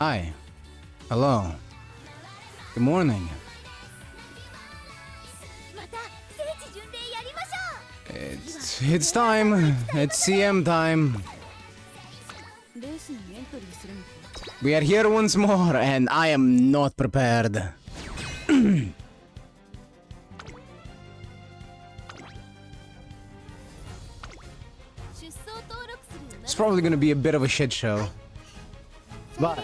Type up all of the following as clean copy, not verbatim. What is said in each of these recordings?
Hi. Hello. Good morning. It's time. It's CM time. We are here once more, and I am not prepared. It's probably gonna be a bit of a shit show. But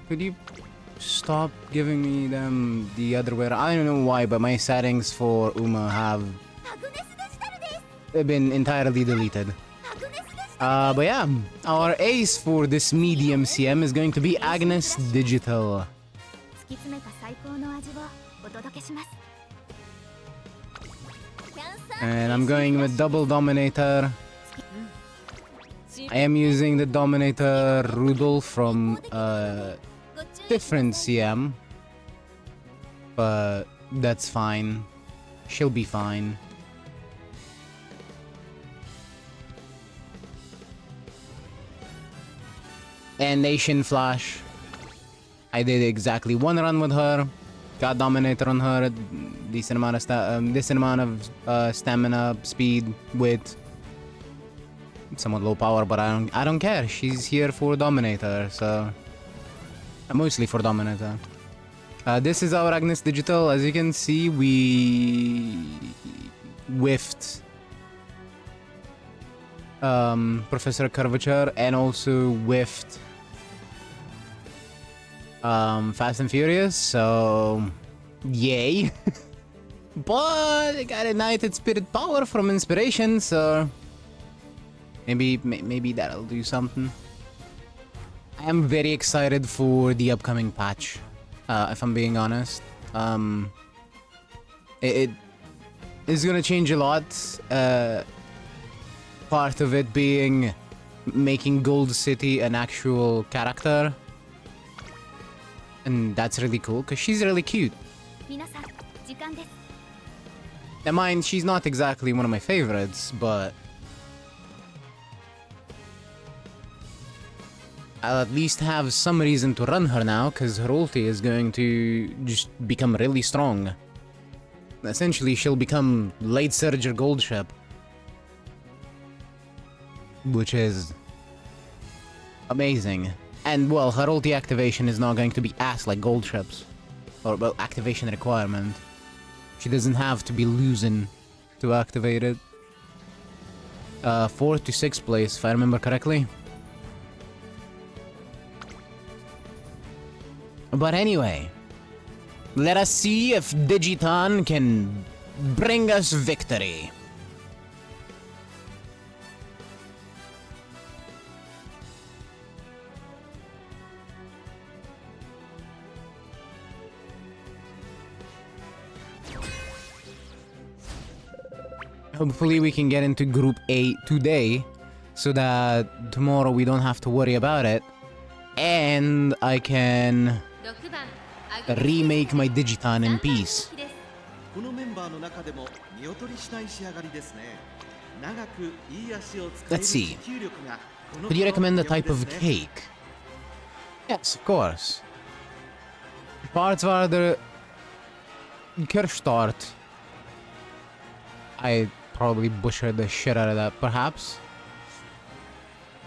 could you stop giving me them the other way around? I don't know why, but my settings for Uma have been entirely deleted. But yeah, our ace for this medium CM is going to be Agnes Digital. And I'm going with double Dominator. I am using the Dominator Rudolph from different CM. But that's fine. She'll be fine. And Nation Flash. I did exactly one run with her. Got Dominator on her. Decent amount of stamina, speed, wit. Somewhat low power, but I don't care. She's here for Dominator, so mostly for Dominator. This is our Agnes Digital. As you can see, we whiffed Professor Curvature and also whiffed Fast and Furious, so yay. But I got Ignited Spirit Power from Inspiration, so maybe that'll do something. I am very excited for the upcoming patch, if I'm being honest. It is gonna change a lot. Part of it being making Gold City an actual character. And that's really cool, because she's really cute. Now mind, she's not exactly one of my favorites, but I'll at least have some reason to run her now, because her ulti is going to just become really strong. Essentially, she'll become late surge or gold ship. Which is amazing. And, well, her ulti activation is not going to be ass like gold ships. Or, well, activation requirement. She doesn't have to be losing to activate it. 4th to 6th place, if I remember correctly. But anyway, let us see if Digiton can bring us victory. Hopefully we can get into Group A today, so that tomorrow we don't have to worry about it. And I can remake my Digiton in peace. Let's see. Could you recommend a type of cake? Yes, of course. Parts are the Kirchtort. I probably butchered the shit out of that, perhaps.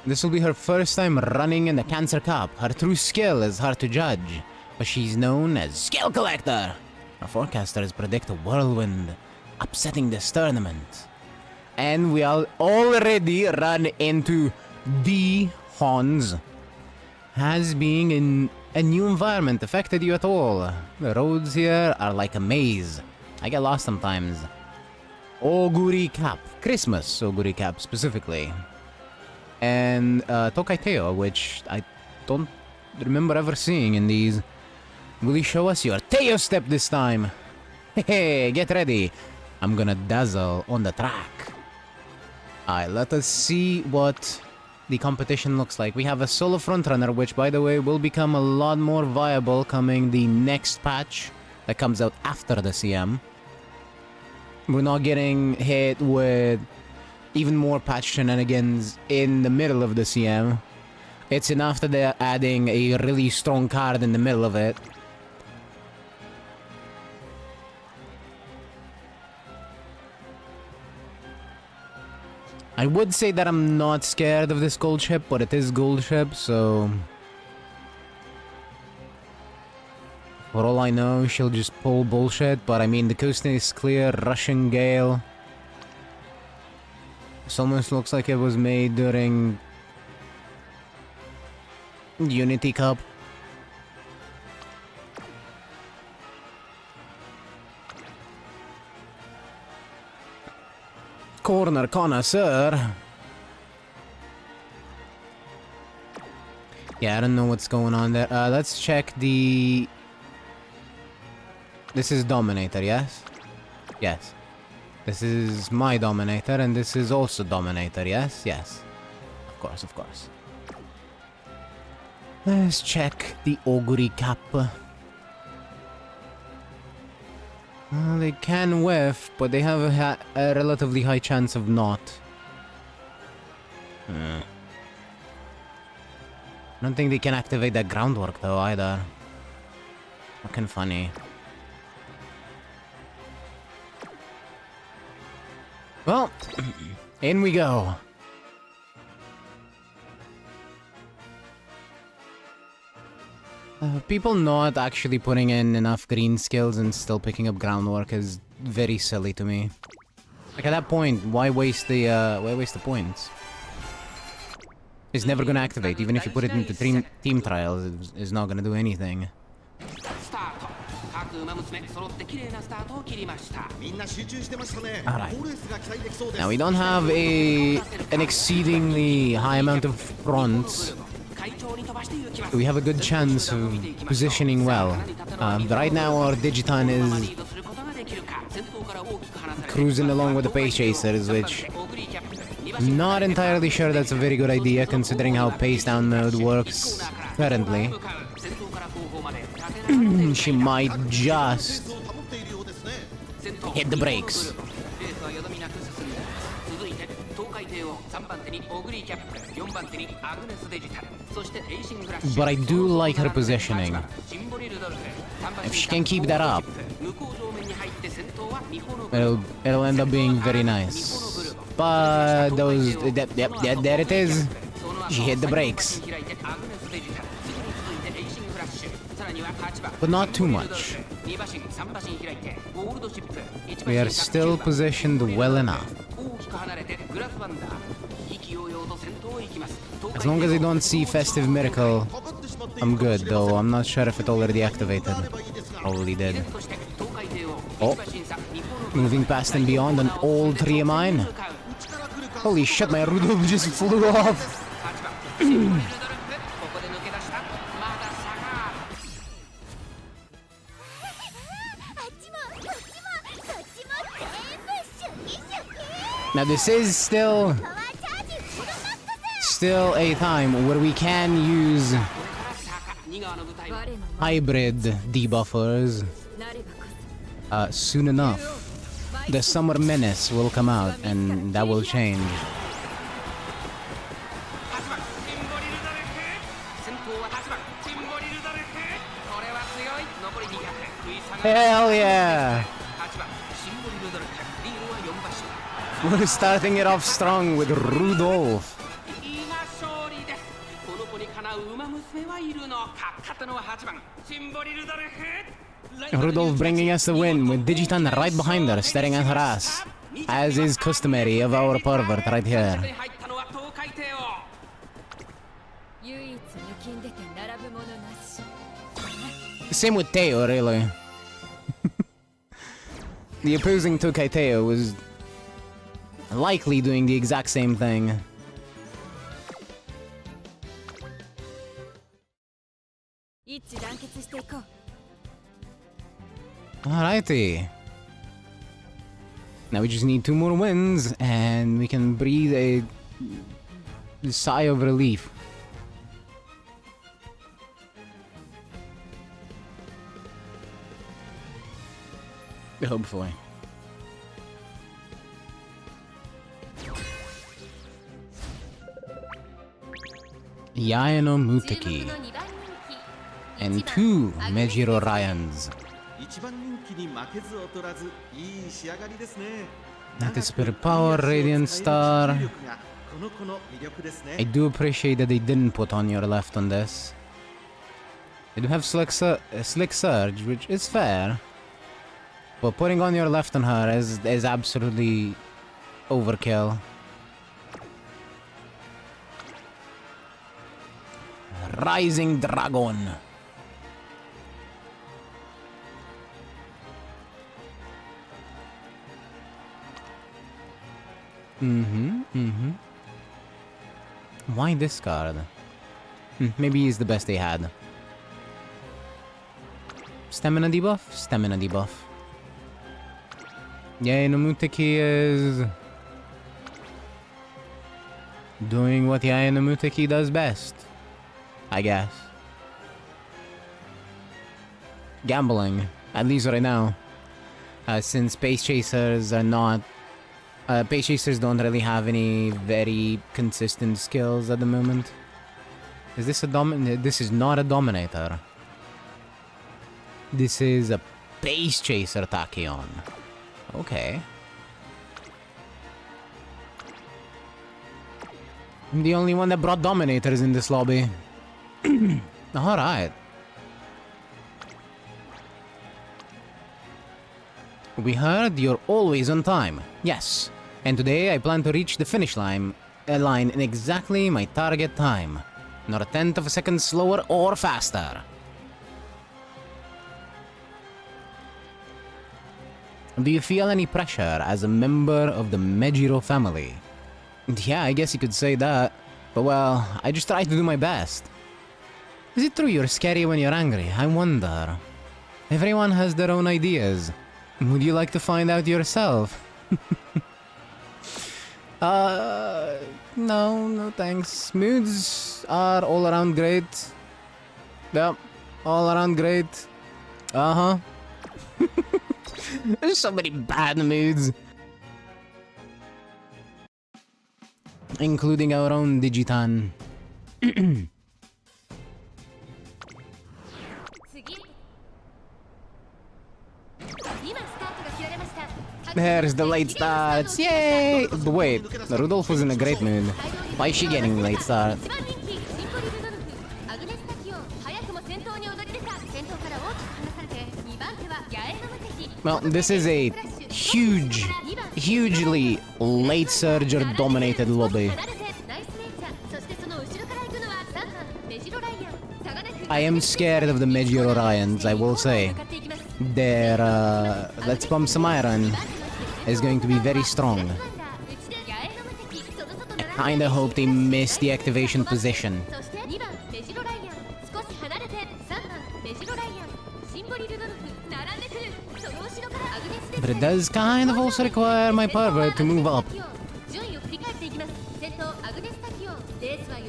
This will be her first time running in the Cancer Cup. Her true skill is hard to judge, but she's known as Skill Collector. Our forecasters predict a whirlwind upsetting this tournament. And we already run into the Hans. Has being in a new environment affected you at all? The roads here are like a maze. I get lost sometimes. Oguri Cap. Christmas Oguri Cap, specifically. And Tokaiteo, which I don't remember ever seeing in these. Will you show us your Teo step this time? Hey, get ready. I'm gonna dazzle on the track. Alright, let us see what the competition looks like. We have a solo frontrunner, which, by the way, will become a lot more viable coming the next patch that comes out after the CM. We're not getting hit with even more patch shenanigans in the middle of the CM. It's enough that they're adding a really strong card in the middle of it. I would say that I'm not scared of this gold ship, but it is gold ship, so... For all I know, she'll just pull bullshit, but I mean, the coast is clear, Russian Gale. This almost looks like it was made during... Unity Cup. Corner connoisseur. Yeah, I don't know what's going on there. Let's check the... This is Dominator, yes? Yes. This is my Dominator, and this is also Dominator, yes? Yes. Of course, of course. Let's check the Augury Cap. Well, they can whiff, but they have a relatively high chance of not. I don't think they can activate that groundwork though either. Fucking funny. Well, in we go. People not actually putting in enough green skills and still picking up groundwork is very silly to me. Like at that point, why waste the points? It's never gonna activate, even if you put it into team trials, it's not gonna do anything. Alright. Now we don't have an exceedingly high amount of fronts. We have a good chance of positioning well. Right now our Digiton is cruising along with the Pace Chasers, which I'm not entirely sure that's a very good idea considering how Pace Down mode works currently. She might just hit the brakes. But I do like her positioning. If she can keep that up, it'll end up being very nice. But those... Yep, there it is. She hit the brakes. But not too much. We are still positioned well enough. As long as I don't see Festive Miracle, I'm good, though I'm not sure if it already activated. Probably did. Oh, moving past and beyond an old tree of mine. Holy shit, my Rudolph just flew off! Now this is still a time where we can use hybrid debuffers soon enough. The Summer Menace will come out and that will change. Hell yeah! We're starting it off strong with Rudolph. Rudolph bringing us the win with Digiton right behind her, staring at her ass. As is customary of our pervert right here. Same with Teo, really. The opposing Tokai Teo was likely doing the exact same thing. Alrighty. Now we just need 2 more wins and we can breathe a sigh of relief. Hopefully. Yae no Muteki. And 2 Mejiro Ryans. 一番人気に負けず劣らずいい仕上がりですね。 That is Spirit Power, Radiant Star. I do appreciate that they didn't put on your left on this. They do have Slick Surge, which is fair. But putting on your left on her is absolutely overkill. Rising Dragon. Why this card? Maybe he's the best they had. Stamina debuff? Stamina debuff. Yeah, Nomuteki is doing what Yae Nomuteki does best, I guess. Gambling, at least right now. Since Space Chasers are not... Space Chasers don't really have any very consistent skills at the moment. Is this a This is not a Dominator. This is a Space Chaser Tachyon. Okay. I'm the only one that brought Dominators in this lobby. Alright. We heard you're always on time. Yes. And today I plan to reach the finish line in exactly my target time. Not a tenth of a second slower or faster. Do you feel any pressure as a member of the Mejiro family? Yeah, I guess you could say that. But well, I just try to do my best. Is it true you're scary when you're angry? I wonder. Everyone has their own ideas. Would you like to find out yourself? No thanks. Moods are all around great. Yep, all around great. Uh-huh. There's so many bad moods. Including our own Digitan. There's the late starts, yay! But wait, Rudolph was in a great mood. Why is she getting late start? Well, this is a hugely late surger dominated lobby. I am scared of the Mejiro Ryans, I will say. Their, let's pump some iron is going to be very strong. I kinda hope they miss the activation position. But it does kind of also require my pervert to move up.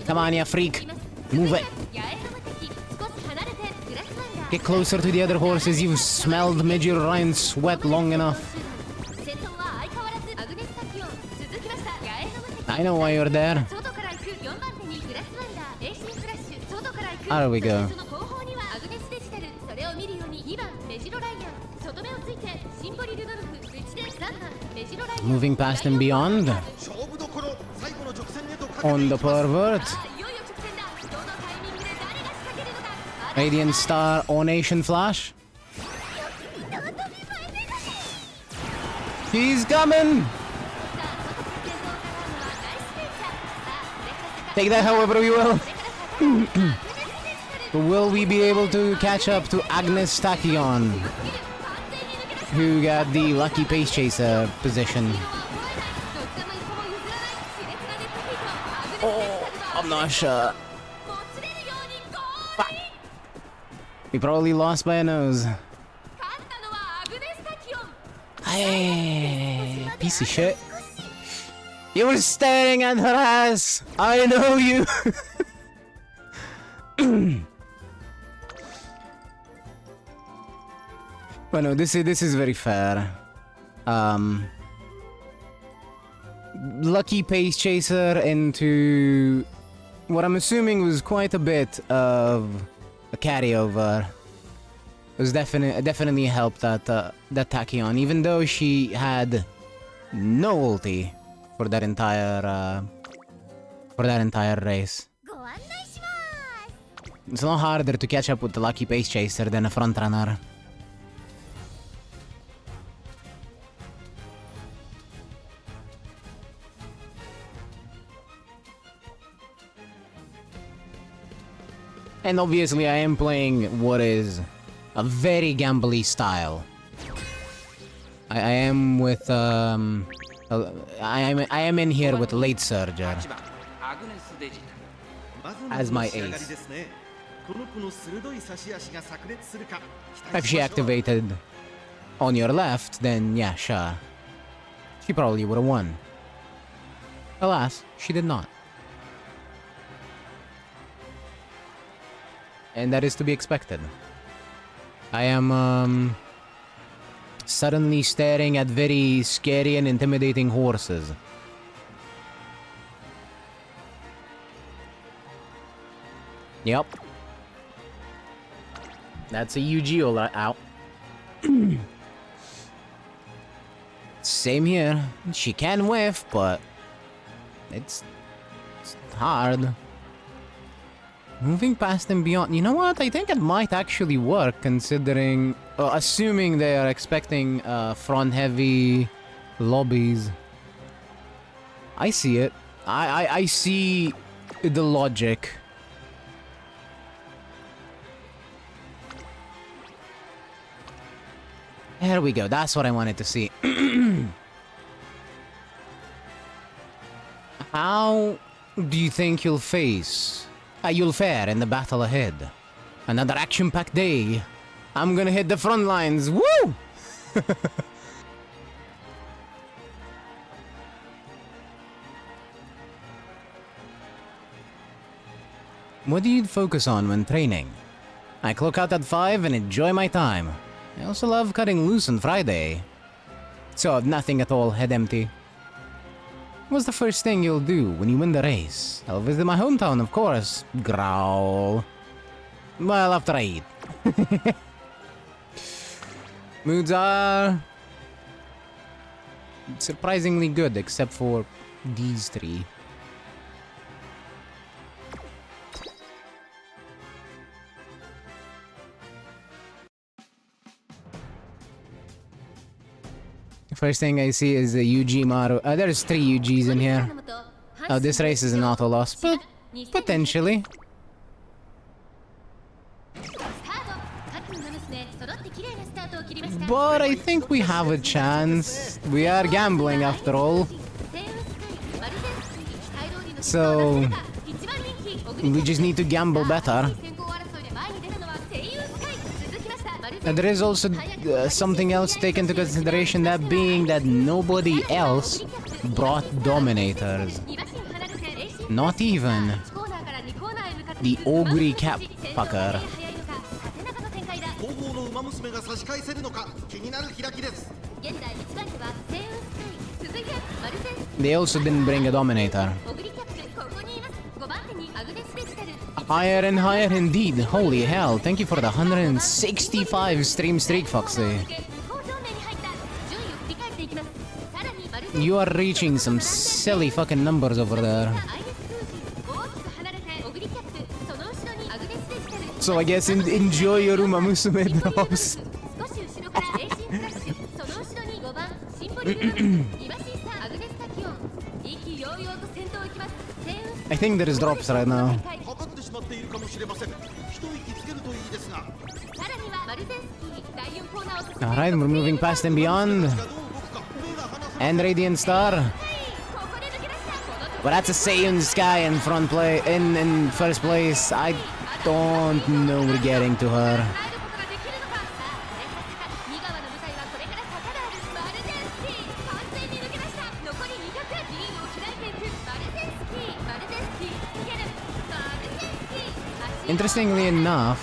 Come on, ya freak. Move it. Get closer to the other horses. You've smelled Mejiro Ryan's sweat long enough. I know why you're there. There we go. Moving past and beyond. On the pervert. Radiant Star Onation Flash. He's coming! Take that however we will. But will we be able to catch up to Agnes Tachyon, who got the lucky pace chaser position? Oh, I'm not sure. Fuck. We probably lost by a nose. Hey, piece of shit. You were staring at her ass. I know you. Well, no, this is very fair. Lucky pace chaser into what I'm assuming was quite a bit of a carryover. It was definitely helped that Tachyon, even though she had no ulti for that entire race. It's a lot harder to catch up with the lucky pace chaser than a front runner. And obviously I am playing what is a very gambly style. I am with I am in here with Late Surger as my ace. If she activated on your left, then yeah, sure. She probably would have won. Alas, she did not. And that is to be expected. I am suddenly staring at very scary and intimidating horses. Yep. That's a UG all out. Same here. She can whiff, but it's hard. Moving past and beyond. You know what? I think it might actually work, considering... assuming they are expecting front-heavy lobbies. I see it. I see the logic. There we go. That's what I wanted to see. How do you think you'll face... you'll fare in the battle ahead? Another action-packed day. I'm gonna hit the front lines. Woo! What do you focus on when training? I clock out at 5 and enjoy my time. I also love cutting loose on Friday. So, nothing at all, head empty. What's the first thing you'll do when you win the race? I'll visit my hometown, of course. Growl. Well, after I eat. Moods are... surprisingly good, except for these three. First thing I see is a UG Maru. There's 3 UGs in here. Oh, this race is an auto loss, but potentially. But I think we have a chance. We are gambling after all. So we just need to gamble better. And there is also something else to take into consideration, that being that nobody else brought Dominators. Not even the Ogre Cap fucker. They also didn't bring a Dominator. Higher and higher indeed. Holy hell. Thank you for the 165 stream streak, Foxy. You are reaching some silly fucking numbers over there. So I guess enjoy your Umamusume drops. I think there is drops right now. Alright, we're moving past and beyond. And Radiant Star. But that's a Saiyan Sky in in first place. I don't know we're getting to her. Interestingly enough,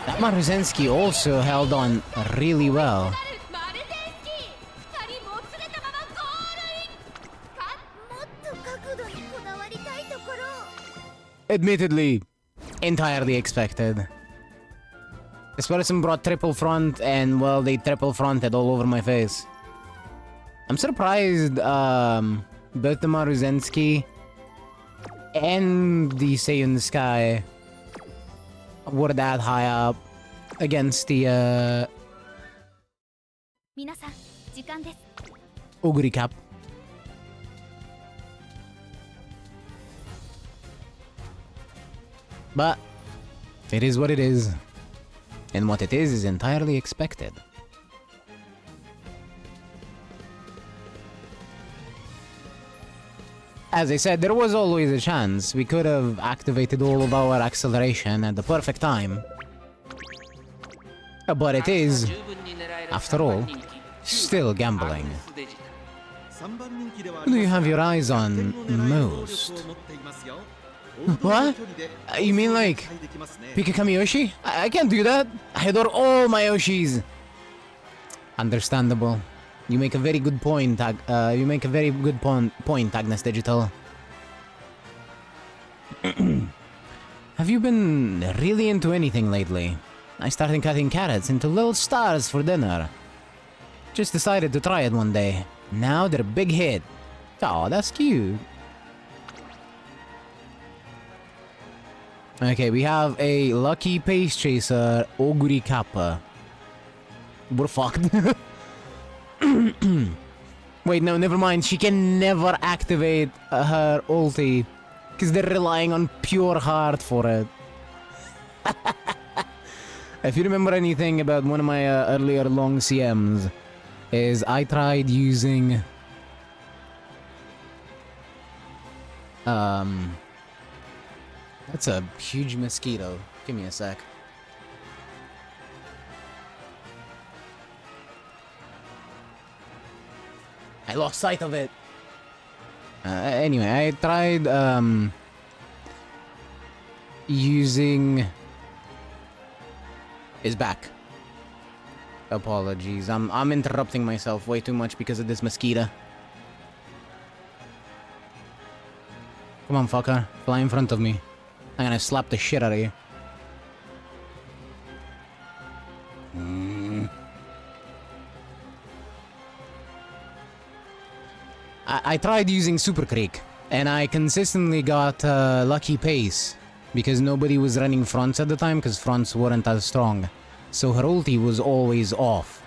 that Maruzensky also held on really well. admittedly, entirely expected. This person brought triple front, and well, they triple fronted all over my face. I'm surprised, both the Maruzensky and the Seiun Sky were that high up against the, 皆さん、時間です。 Oguri Cap. But it is what it is. And what it is entirely expected. As I said, there was always a chance. We could have activated all of our acceleration at the perfect time. But it is, after all, still gambling. Who do you have your eyes on most? What? You mean like Pikakami Yoshi? I can't do that. I adore all my Yoshis. Understandable. You make a very good point. You make a very good point, Agnes Digital. Have you been really into anything lately? I started cutting carrots into little stars for dinner. Just decided to try it one day. Now they're a big hit. Oh, that's cute. Okay, we have a lucky pace chaser, Oguri Kappa. We're fucked. Wait, no, never mind. She can never activate her ulti because they're relying on pure heart for it. If you remember anything about one of my earlier long CMs, is I tried using that's a huge mosquito. Give me a sec. I lost sight of it. Anyway, I tried using his back. Apologies. I'm interrupting myself way too much because of this mosquito. Come on, fucker. Fly in front of me. I'm gonna slap the shit out of you. I tried using Super Creek, and I consistently got lucky pace, because nobody was running fronts at the time, because fronts weren't as strong. So her ulti was always off.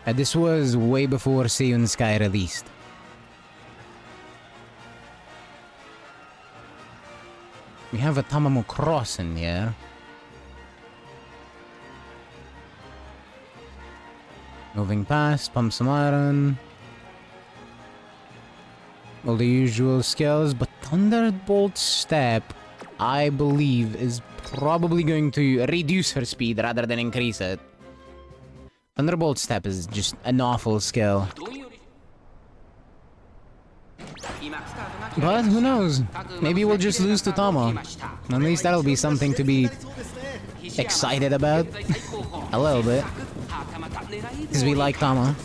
And this was way before Seiun Sky released. We have a Tamamo Cross in here. Moving past, pump some iron. All the usual skills, but Thunderbolt Step, I believe, is probably going to reduce her speed rather than increase it. Thunderbolt Step is just an awful skill. But who knows? Maybe we'll just lose to Tama. At least that'll be something to be excited about. A little bit. Because we like Tama.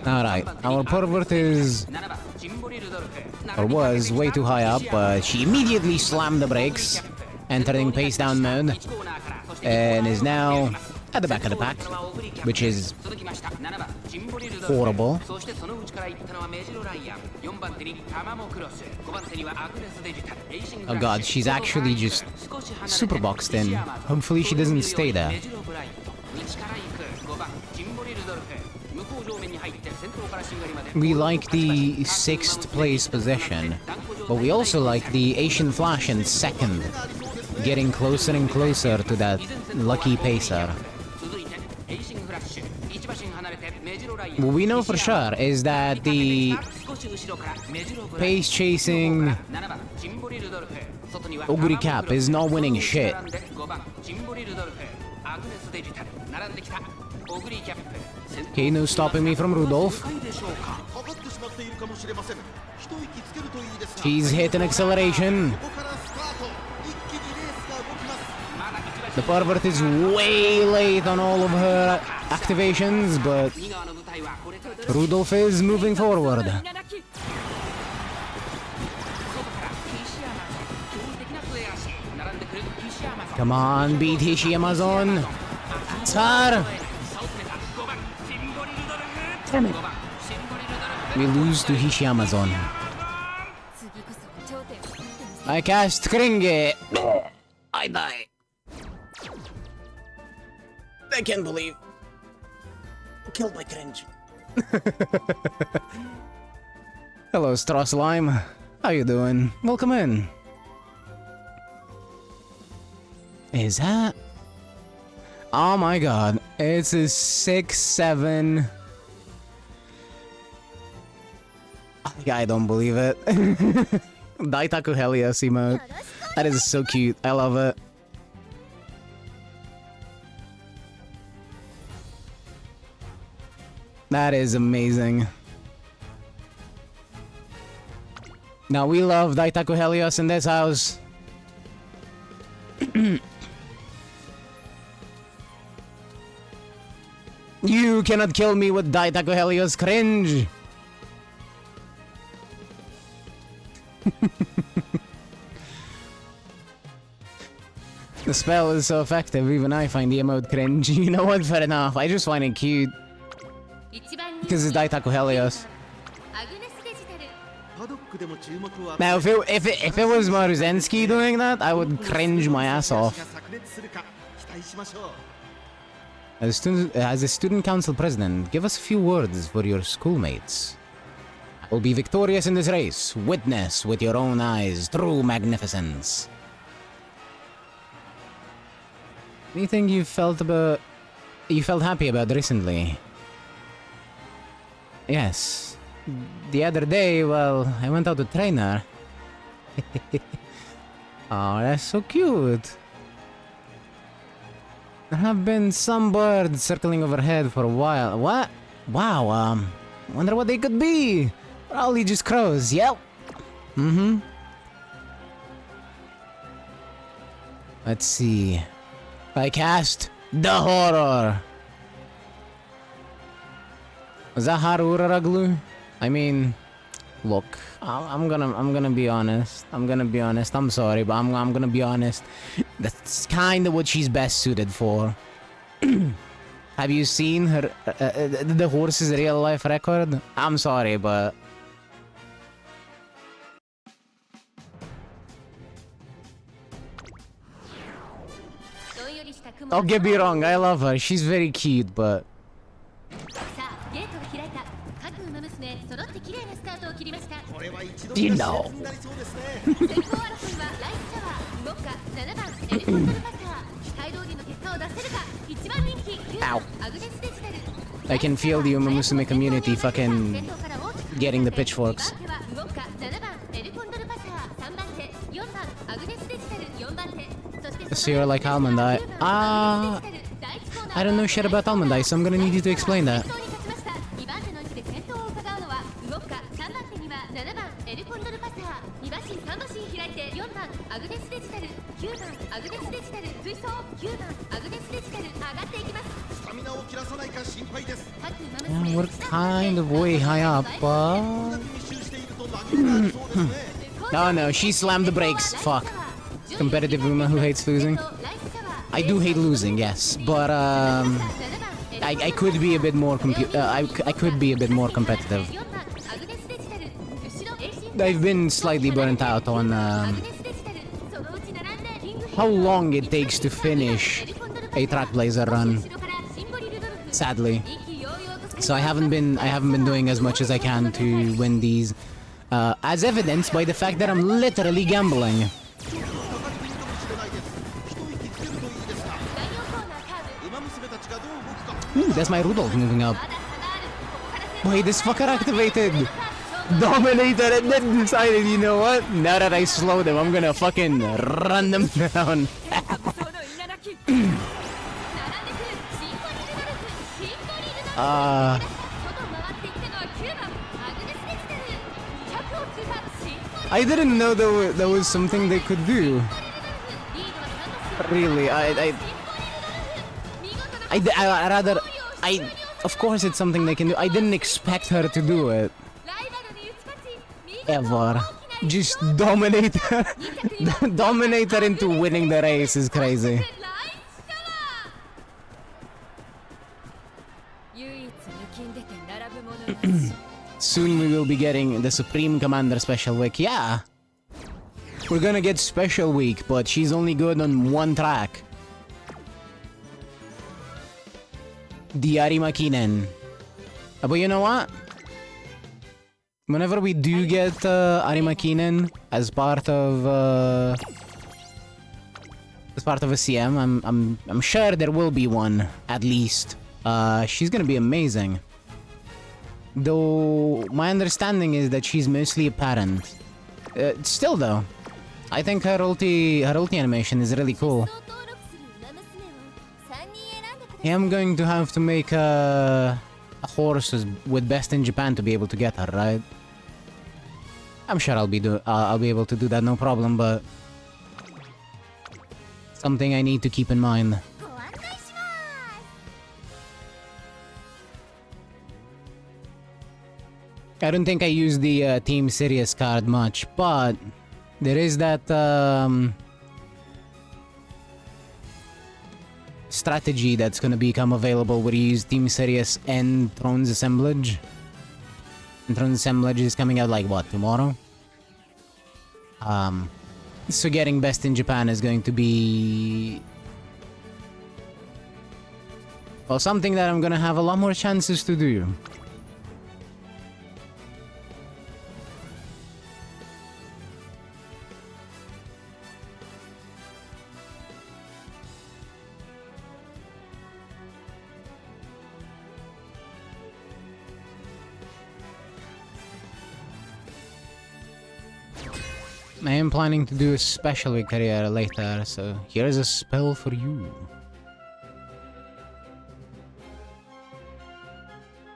Alright, our pervert is, or was, way too high up, but she immediately slammed the brakes, entering pace down mode, and is now at the back of the pack, which is horrible. Oh god, she's actually just super boxed in. Hopefully she doesn't stay there. We like the 6th place position, but we also like the Asian Flash in 2nd, getting closer and closer to that lucky pacer. What we know for sure is that the pace chasing Oguri Cap is not winning shit. Okay, no stopping me from Rudolph. She's hitting acceleration. The pervert is way late on all of her activations, but Rudolph is moving forward. Come on, beat Hishiyama-zone. It's her. Damn it. We lose to Hishiyama-zone. I cast Kringe. I die. I can't believe. Killed by cringe. Hello, Straw Slime. How you doing? Welcome in. Is that? Oh my god. It's a 6-7. I don't believe it. Daitaku Helios emote. That is so cute. I love it. That is amazing. Now we love Daitaku Helios in this house. You cannot kill me with Daitaku Helios cringe. The spell is so effective, even I find the emote cringe. You know what? Fair enough. I just find it cute. Because it's Daitaku Helios. Now, if it was Maruzensky doing that, I would cringe my ass off. As a student council president, give us a few words for your schoolmates. I will be victorious in this race. Witness with your own eyes true magnificence. Anything you felt happy about recently? Yes. The other day, well, I went out to train her. Oh, that's so cute. There have been some birds circling overhead for a while. What? Wow, wonder what they could be. Probably just crows, yep. Mm-hmm. Let's see. I cast the horror. Was that Haruraraglu? I mean, look, I'm gonna be honest. I'm sorry, but I'm gonna be honest. That's kind of what she's best suited for. Have you seen her the horse's real life record? I'm sorry, but don't get me wrong, I love her. She's very cute, but you know. Ow. I can feel the Umamusume community fucking getting the pitchforks. So you're like Almond Eye. I don't know shit about Almond Eye, so I'm gonna need you to explain that. Yeah, we're kind of way high up, but... Oh no, she slammed the brakes. Fuck. Competitive Uma who hates losing. I do hate losing, yes, but I could be a bit more I could be a bit more competitive. I've been slightly burnt out on how long it takes to finish a track blazer run. Sadly. So I haven't been doing as much as I can to win these, as evidenced by the fact that I'm literally gambling. Ooh, that's my Rudolph moving up. Wait, this fucker activated Dominator and then decided, you know what? Now that I slow them, I'm gonna fucking run them down. I didn't know there was something they could do. Really, I rather, of course it's something they can do. I didn't expect her to do it. Ever. Just dominate her. Dominate her into winning the race is crazy. Soon we will be getting the Supreme Commander Special Week. Yeah. We're gonna get Special Week, but she's only good on one track. The Arimakinen. But you know what? Whenever we do get Arimakinen as part of a CM, I'm sure there will be one at least. She's gonna be amazing. Though my understanding is that she's mostly a parent. Still though, I think her ulti animation is really cool. Yeah, I'm going to have to make a horse with best in Japan to be able to get her, right? I'm sure I'll be able to do that, no problem, but something I need to keep in mind. I don't think I use the Team Sirius card much, but there is that strategy that's gonna become available where you use Team Sirius and Throne's Assemblage. And Throne's Assemblage is coming out like what, tomorrow? So getting best in Japan is going to be, well, something that I'm gonna have a lot more chances to do. I am planning to do a special week career later, so here's a spell for you.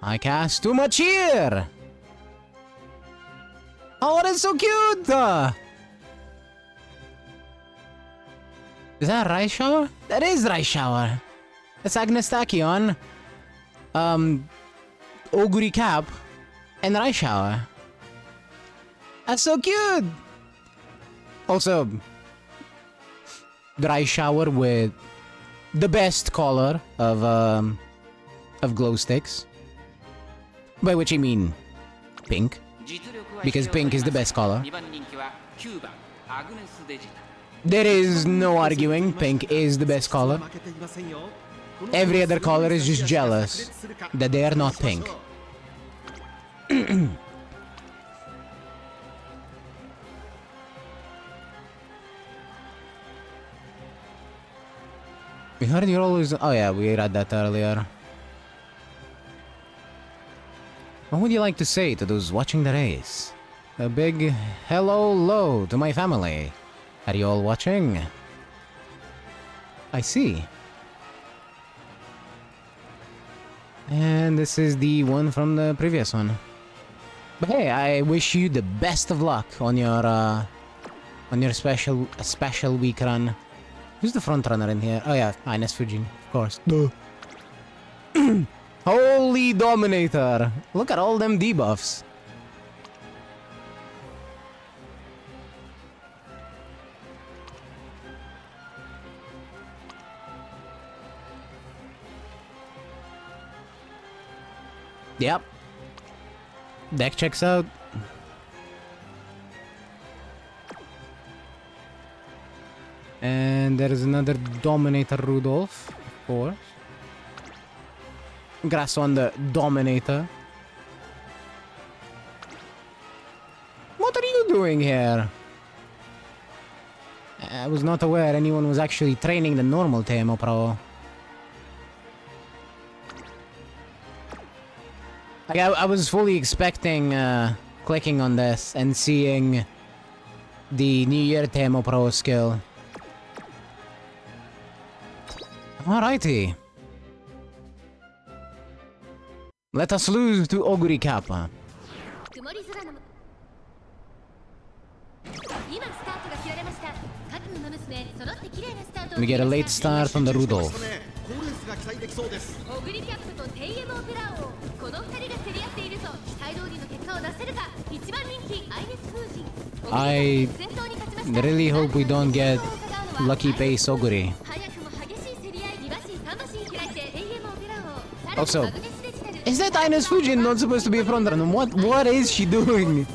I cast too much here! Oh, that's so cute! Is that Rice Shower? That is Rice Shower! That's Agnes Tachyon, Oguri Cap, and Rice Shower. That's so cute! Also, Dry Shower with the best color of glow sticks. By which I mean pink, because pink is the best color. There is no arguing, pink is the best color. Every other color is just jealous that they are not pink. We heard you're always... Oh yeah, we read that earlier. What would you like to say to those watching the race? A big hello to my family. Are you all watching? I see. And this is the one from the previous one. But hey, I wish you the best of luck on your special week run. Who's the front runner in here? Oh yeah, Ines Fujin, of course. Duh. Holy Dominator! Look at all them debuffs. Yep. Deck checks out. And there is another Dominator Rudolph, of course. Grass on the Dominator. What are you doing here? I was not aware anyone was actually training the normal Teemo Pro. Like, I was fully expecting clicking on this and seeing the New Year Teemo Pro skill. Alrighty. Let us lose to Oguri Kappa. We get a late start on the Rudolph. 好レースが期待できそうです。 オグリキャップとテイエムオペラ王この2人が競り合っているぞ。期待通りの結果を出せるか。一番人気アイネス風神 I really hope we don't get Lucky Pace Oguri. 早くも激しい競り合い。2馬身3馬身開いてテイエムオペラ王 Also, is that Ines Fujin not supposed to be a frontrunner? What is she doing?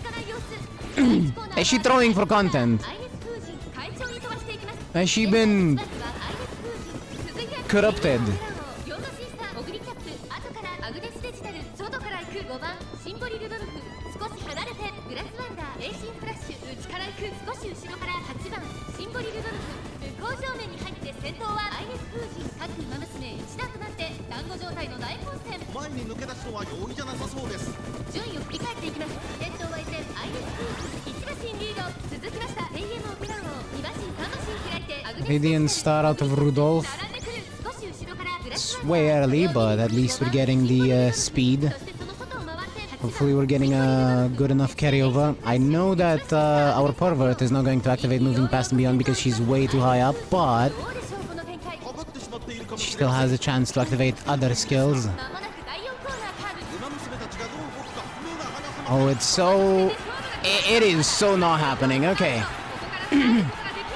Is she throwing for content? Has she been corrupted? オグリキャップ後からアグネスデジタル外から行く5番シンボリルドルフ少し離れてグラスワンダーエイシンフラッシュ内から行く少し後ろから8番シンボリルドルフ向こう正面に入って先頭はアイネス風神各馬娘一段となって団子状態の大混戦。前に抜け出すのは容易じゃなさそうです。順位を振り返っていきます。先頭は依然アイネス風神1馬身リード。続きましたテイエムオペラ王2馬身3馬身開いてアグネス Radiant start out of Rudolph. 並んでくる少し後ろからグラス It's way early, but at least we're getting the speed. Hopefully we're getting a good enough carryover. I know that our pervert is not going to activate moving past and beyond because she's way too high up, but かかってしまっているかも she しれ still ない。 has a chance to activate other skills. まもなく第4コーナーカーブ。 ウマ娘たちがどう動くか目が離せません。 Oh, it's so... It is so not happening. Okay.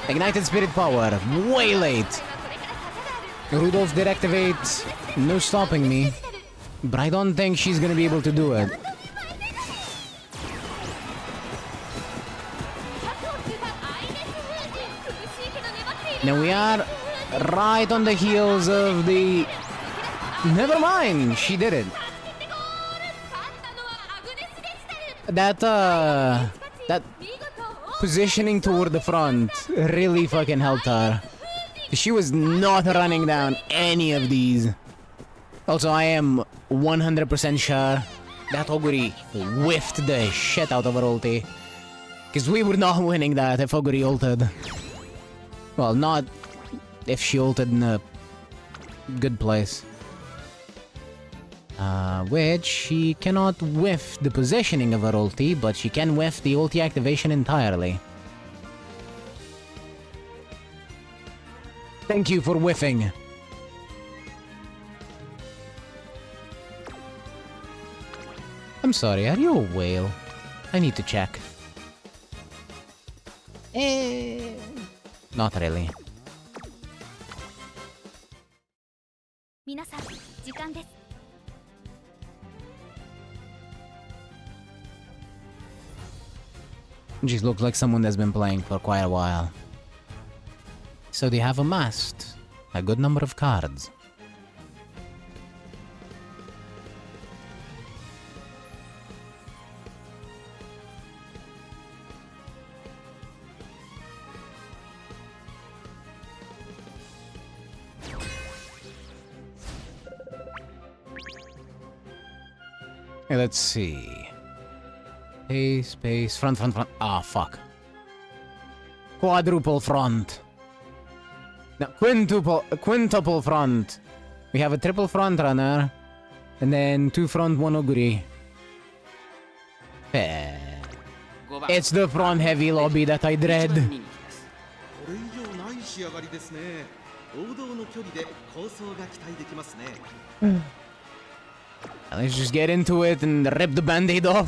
Ignited Spirit Power. Way late. Rudolph did activate. No stopping me. But I don't think she's gonna be able to do it. Now we are right on the heels of the... Never mind, she did it. That positioning toward the front really fucking helped her. She was not running down any of these. Also, I am 100% sure that Oguri whiffed the shit out of her ulti. Because we were not winning that if Oguri ulted. Well, not if she ulted in a good place. Which she cannot whiff the positioning of her ulti, but she can whiff the ulti activation entirely. Thank you for whiffing. I'm sorry, are you a whale? I need to check. Not really. 皆さん、時間です。 Just looks like someone that's been playing for quite a while. So they have amassed a good number of cards. Okay, let's see. Space, front. Ah, fuck. Quadruple front. No, quintuple front. We have a triple front runner, and then 2 front, 1 Oguri. It's the front heavy lobby that I dread. これ以上ない仕上がりですね。王道の距離で構想が期待できますね。 Let's just get into it and rip the band-aid off.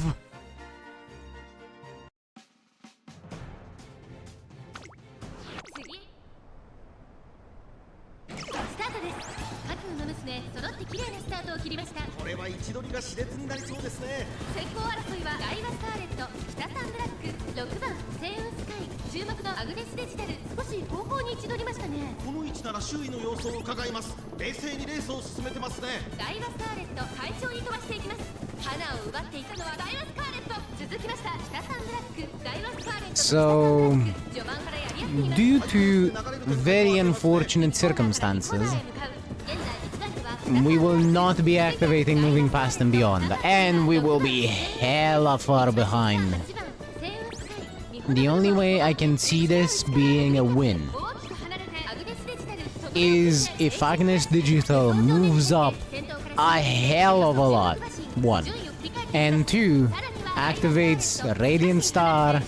これは位置取りが熾烈になりそうですね。先行争いはダイワスターレット、北サンブラック、6番セイウンスカイ、注目のアグネスデジタル、少し後方に位置取りましたね。この位置なら周囲の様子を伺います。冷静にレースを進めてますね。ダイワスターレット、快調に飛ばしていきます。花を奪っていたのはダイワスカーレット。続きました北サンブラック、ダイワスカーレット、 So, 序盤からやり合っています。 due to very unfortunate circumstances, we will not be activating moving past and beyond, and we will be hella far behind. The only way I can see this being a win is if Agnes Digital moves up a hell of a lot, 1, and 2, activates Radiant Star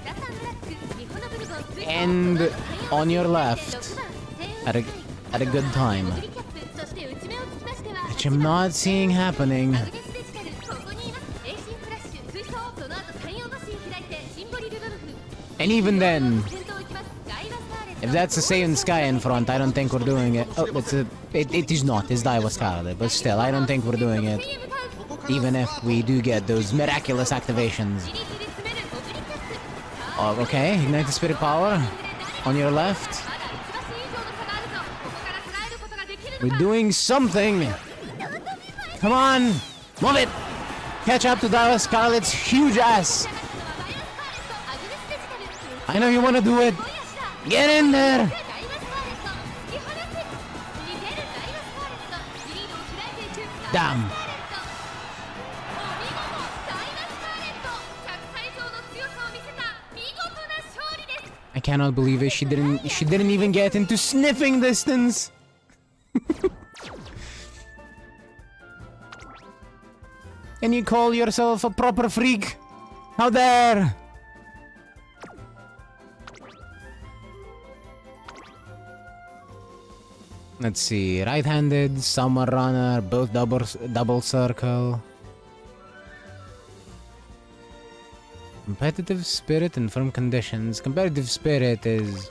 and on your left at a good time, which I'm not seeing happening. And even then, if that's the same sky in front, I don't think we're doing it. Oh, it is not. It's Daiwa Scarlet, but still, I don't think we're doing it. Even if we do get those miraculous activations. Oh, okay, ignite the spirit power on your left. We're doing something. Come on, move it. Catch up to Daiwa Scarlet's huge ass. I know you want to do it. Get in there. Damn. I cannot believe it. She didn't even get into sniffing distance. Can you call yourself a proper freak? How dare? Let's see. Right-handed, summer runner, both double circle. Competitive spirit and firm conditions. Competitive spirit is...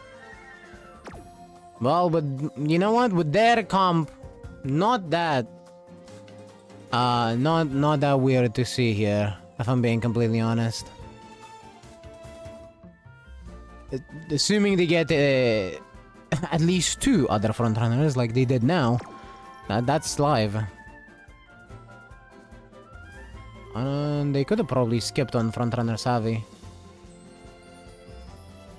Well, but you know what? With their comp, not that... not that weird to see here, if I'm being completely honest. Assuming they get at least 2 other frontrunners like they did now, that's live. They could have probably skipped on frontrunner Savvy.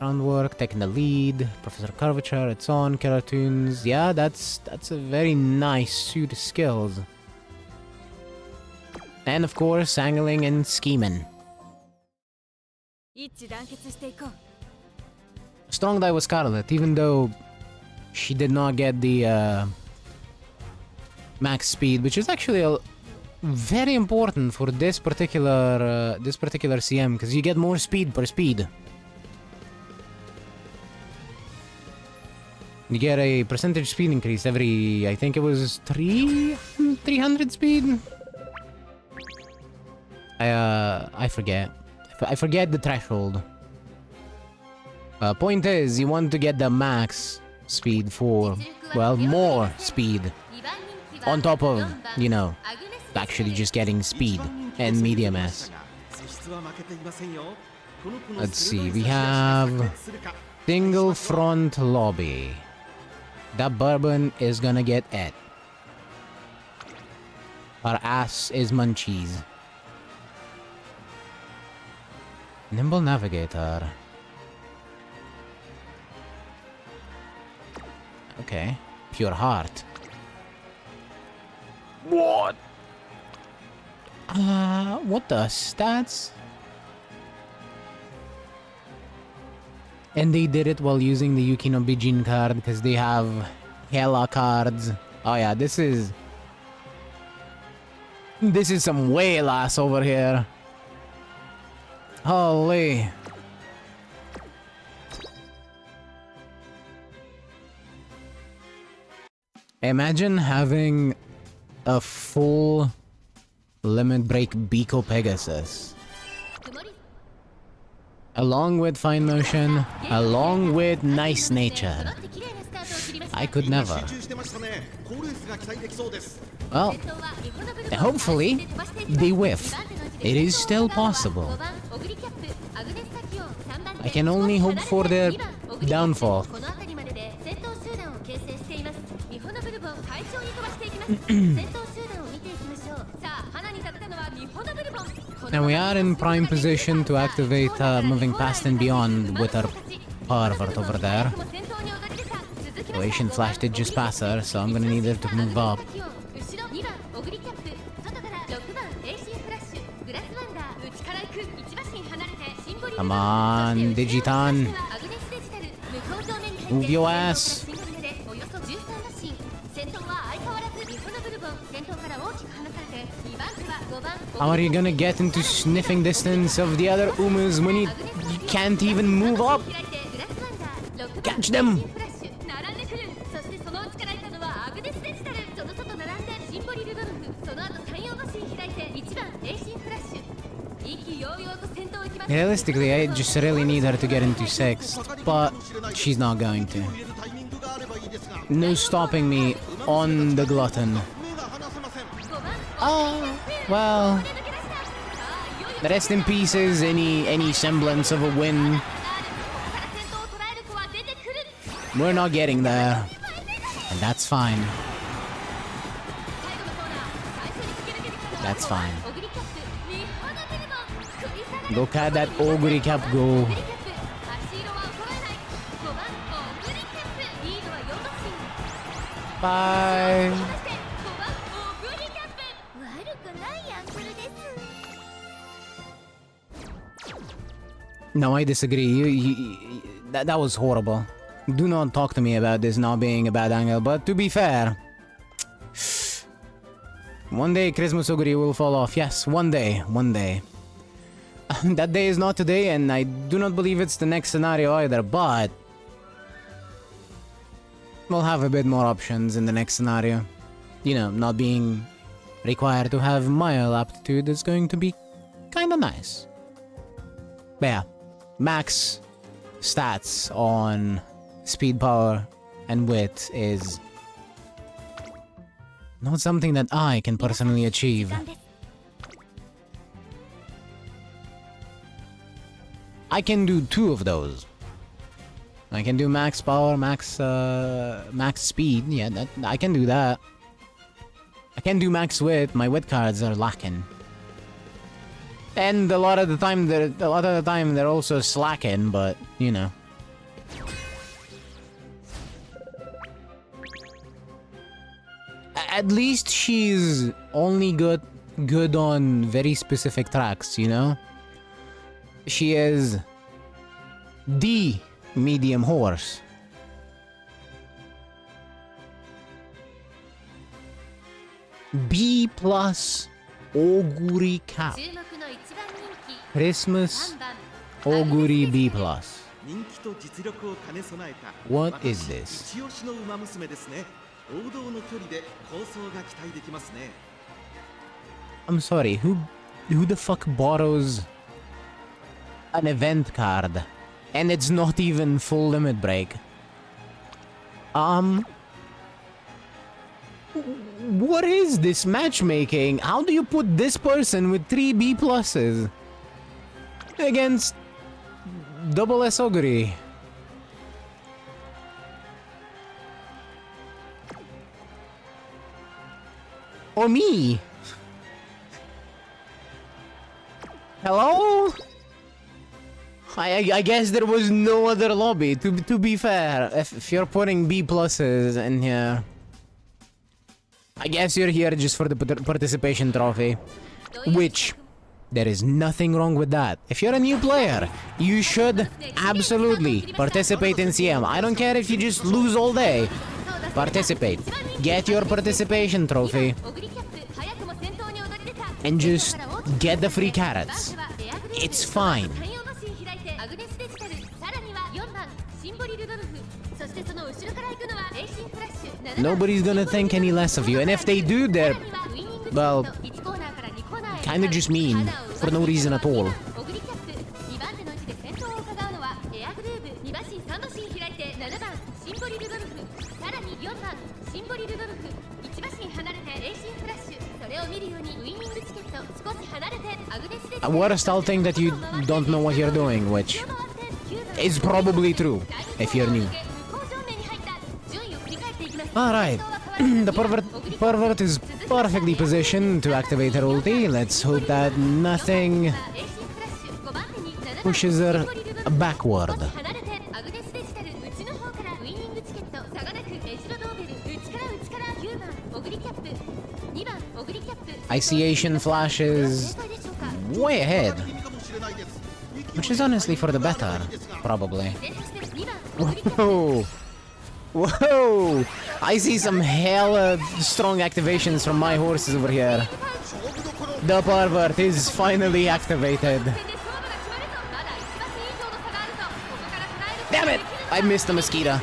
Groundwork, taking the lead, Professor Curvature, it's on, Killer Tunes. Yeah, that's a very nice suit of skills. And of course, angling and scheming. Strong Die was Scarlet, even though she did not get the max speed, which is actually very important for this particular CM, because you get more speed per speed. You get a percentage speed increase every, I think it was 300 speed. I forget. I forget the threshold. Point is, you want to get the max speed for, well, more speed. On top of, you know, actually just getting speed and medium S. Let's see, we have single front lobby. That bourbon is gonna get it. Our ass is munchies. Nimble Navigator. Okay. Pure Heart. What? What the stats? And they did it while using the Yuki no Bijin card because they have hella cards. Oh yeah, this is some whale ass over here. Holy. Imagine having a full Limit Break Biko Pegasus. Along with Fine Motion, along with Nice Nature. I could never. Well, hopefully, they whiff. It is still possible. I can only hope for their downfall. Now we are in prime position to activate moving past and beyond with our pervert over there. So Asian Flash did just pass her, so I'm gonna need her to move up. Come on, Digiton. Move your ass. How are you gonna get into sniffing distance of the other Umas when you can't even move up? Catch them! フラッシュ並んでくる。そしてその内からいたのはアグネスデジタル。その外並んでシンボリルドルフ。その後太陽マシン開いて1番栄心フラッシュ。意気揚々と先頭を行きます。 Realistically, I just really need her to get into 6th, but she's not going to. No stopping me on the glutton. Oh, well. Rest in pieces, any semblance of a win. We're not getting there. And that's fine. That's fine. Look at that Oguri Cap go. Bye. No, I disagree. That was horrible. Do not talk to me about this not being a bad angle, but to be fair, one day Christmas Oguri will fall off. Yes, one day. That day is not today, and I do not believe it's the next scenario either, but we'll have a bit more options in the next scenario. You know, not being required to have mile aptitude is going to be kinda nice. But yeah, max stats on speed, power, and width is not something that I can personally achieve. I can do 2 of those. I can do max power, max speed. Yeah, I can do that. I can do max width. My width cards are lacking. And a lot of the time they're also slacking, but you know. At least she's only good on very specific tracks, you know? She is the medium horse. B plus Oguri Cap. Christmas Oguri B plus. What is this? I'm sorry, who the fuck borrows an event card and it's not even full limit break? What is this matchmaking? How do you put this person with 3 B pluses against double S Oguri? Or me? Hello? I guess there was no other lobby. To be fair, if you're putting B pluses in here, I guess you're here just for the participation trophy, which there is nothing wrong with that. If you're a new player, you should absolutely participate in CM. I don't care if you just lose all day. Participate. Get your participation trophy. And just get the free carrots. It's fine. Nobody's gonna think any less of you, and if they do, they're, well, kinda just mean, for no reason at all. Worst, I'll think that you don't know what you're doing, which is probably true, if you're new. Alright, the pervert is perfectly positioned to activate her ulti. Let's hope that nothing pushes her backward. Iceation flashes way ahead, which is honestly for the better, probably. Whoa! Whoa! I see some hella strong activations from my horses over here. The pervert is finally activated. Damn it! I missed the mosquito.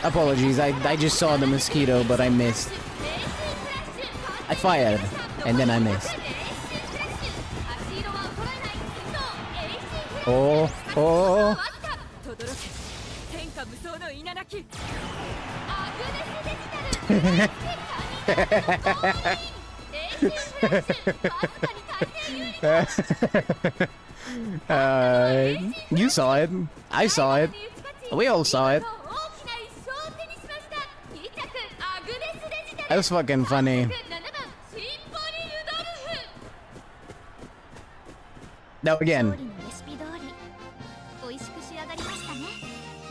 Apologies, I just saw the mosquito, but I missed. I fired, and then I missed. Oh, oh. You saw it. I saw it. We all saw it. That was fucking funny. Now again,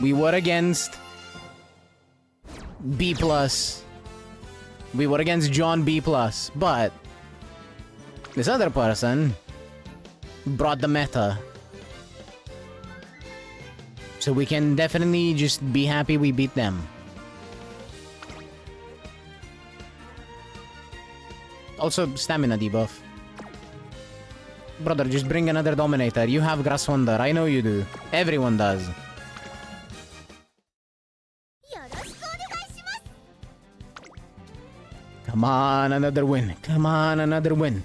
we were against B+. We were against John B+, but this other person brought the meta. So we can definitely just be happy we beat them. Also, stamina debuff. Brother, just bring another Dominator. You have Grass Wonder. I know you do. Everyone does. Come on, another win. Come on, another win.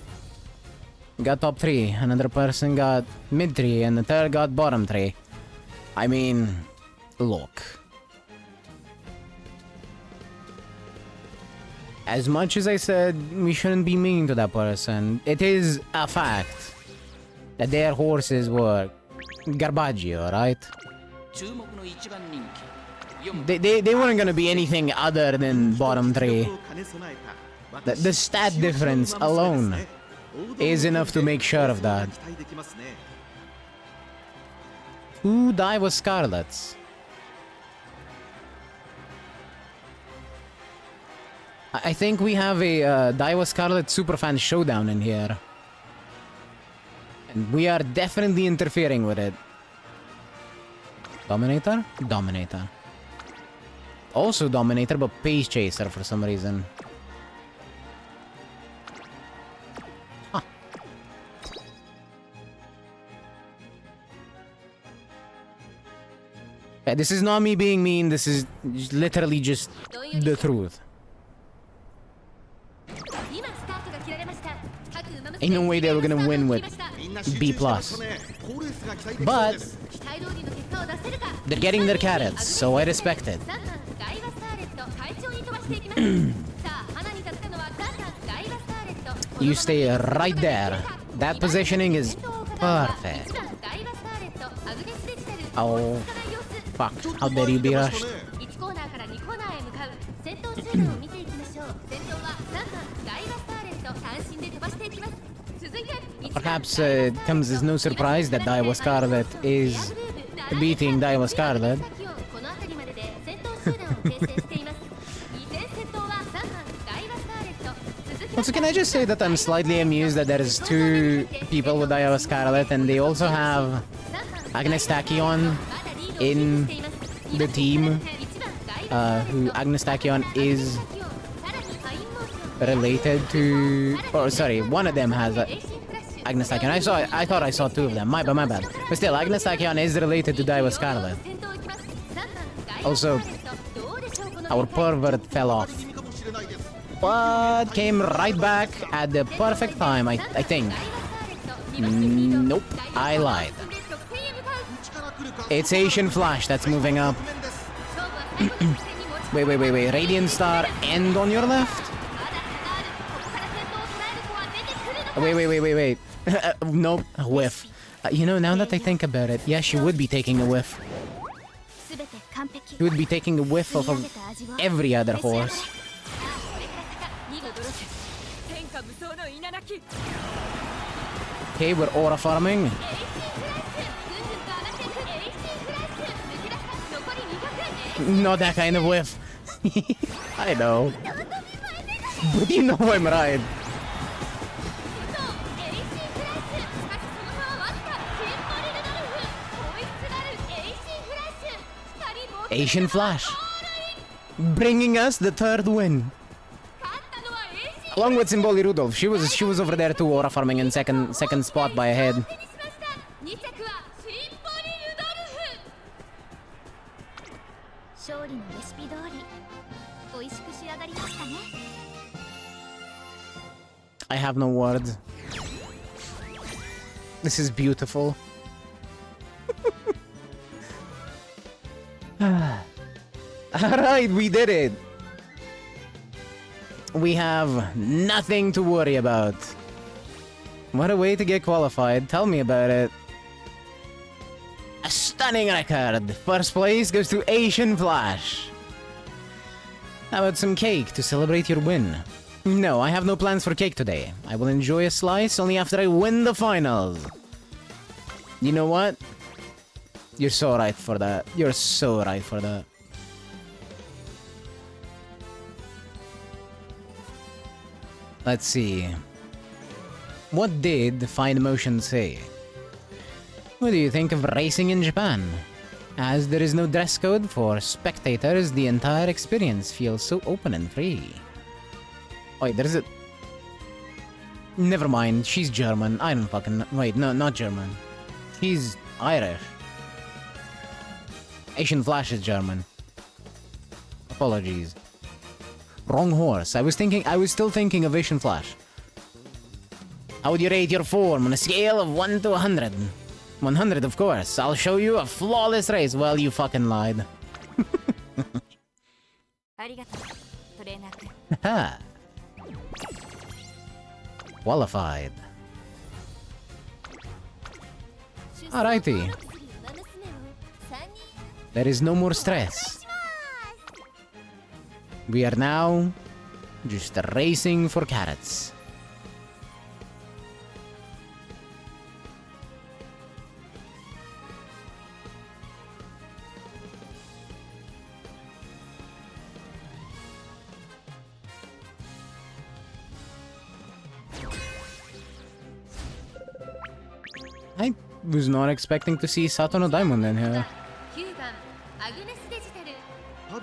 Got top 3. Another person got mid 3. And the third got bottom 3. I mean, look. As much as I said we shouldn't be mean to that person, it is a fact that their horses were garbaggio, right? They weren't gonna be anything other than bottom 3. The stat difference alone is enough to make sure of that. 2 Daiwa Scarlets. I think we have a Daiwa Scarlet Superfan showdown in here. And we are definitely interfering with it. Dominator? Dominator. Also Dominator, but Pace Chaser for some reason. Huh. Yeah, this is not me being mean, this is literally just the truth. Ain't no way they were gonna win with B+. But they're getting their carrots, so I respect it. You stay right there. That positioning is perfect. Oh, fuck. How dare you be rushed? Perhaps it comes as no surprise that Daiwa Scarlet is beating Daiwa Scarlet. Also, can I just say that I'm slightly amused that there is 2 people with Daiwa Scarlet and they also have Agnes Tachyon in the team, who Agnes Tachyon is related to, or sorry, one of them has Agnes Tachyon. I thought I saw 2 of them. My bad. But still, Agnes Tachyon is related to Daiwa Scarlet. Also, our pervert fell off, but came right back at the perfect time. I think. Nope, I lied. It's Asian Flash that's moving up. Wait. Radiant Star end on your left? Wait. Nope, a whiff. You know, now that I think about it, yeah, she would be taking a whiff. She would be taking a whiff of every other horse. Okay, we're aura farming. Not that kind of whiff. I know. But you know I'm right. Asian Flash, bringing us the 3rd win. Along with Symboli Rudolph, she was over there too, aura farming in second spot by a head. 勝利のレシピ通り美味しく仕上がりましたね。 I have no words. This is beautiful. Alright, we did it! We have nothing to worry about. What a way to get qualified. Tell me about it. A stunning record. First place goes to Asian Flash. How about some cake to celebrate your win? No, I have no plans for cake today. I will enjoy a slice only after I win the finals. You know what? You're so right for that. You're so right for that. Let's see. What did Fine Motion say? What do you think of racing in Japan? As there is no dress code for spectators, the entire experience feels so open and free. Wait, there's a... Never mind, she's German. I don't fucking... Wait, no, not German. She's Irish. Asian Flash is German. Apologies. Wrong horse. I was still thinking of Asian Flash. How would you rate your form on a scale of 1 to 100? 100, of course. I'll show you a flawless race. Well, you fucking lied. Haha. Qualified. Alrighty. There is no more stress. We are now just racing for carrots. I was not expecting to see Satono Diamond in here.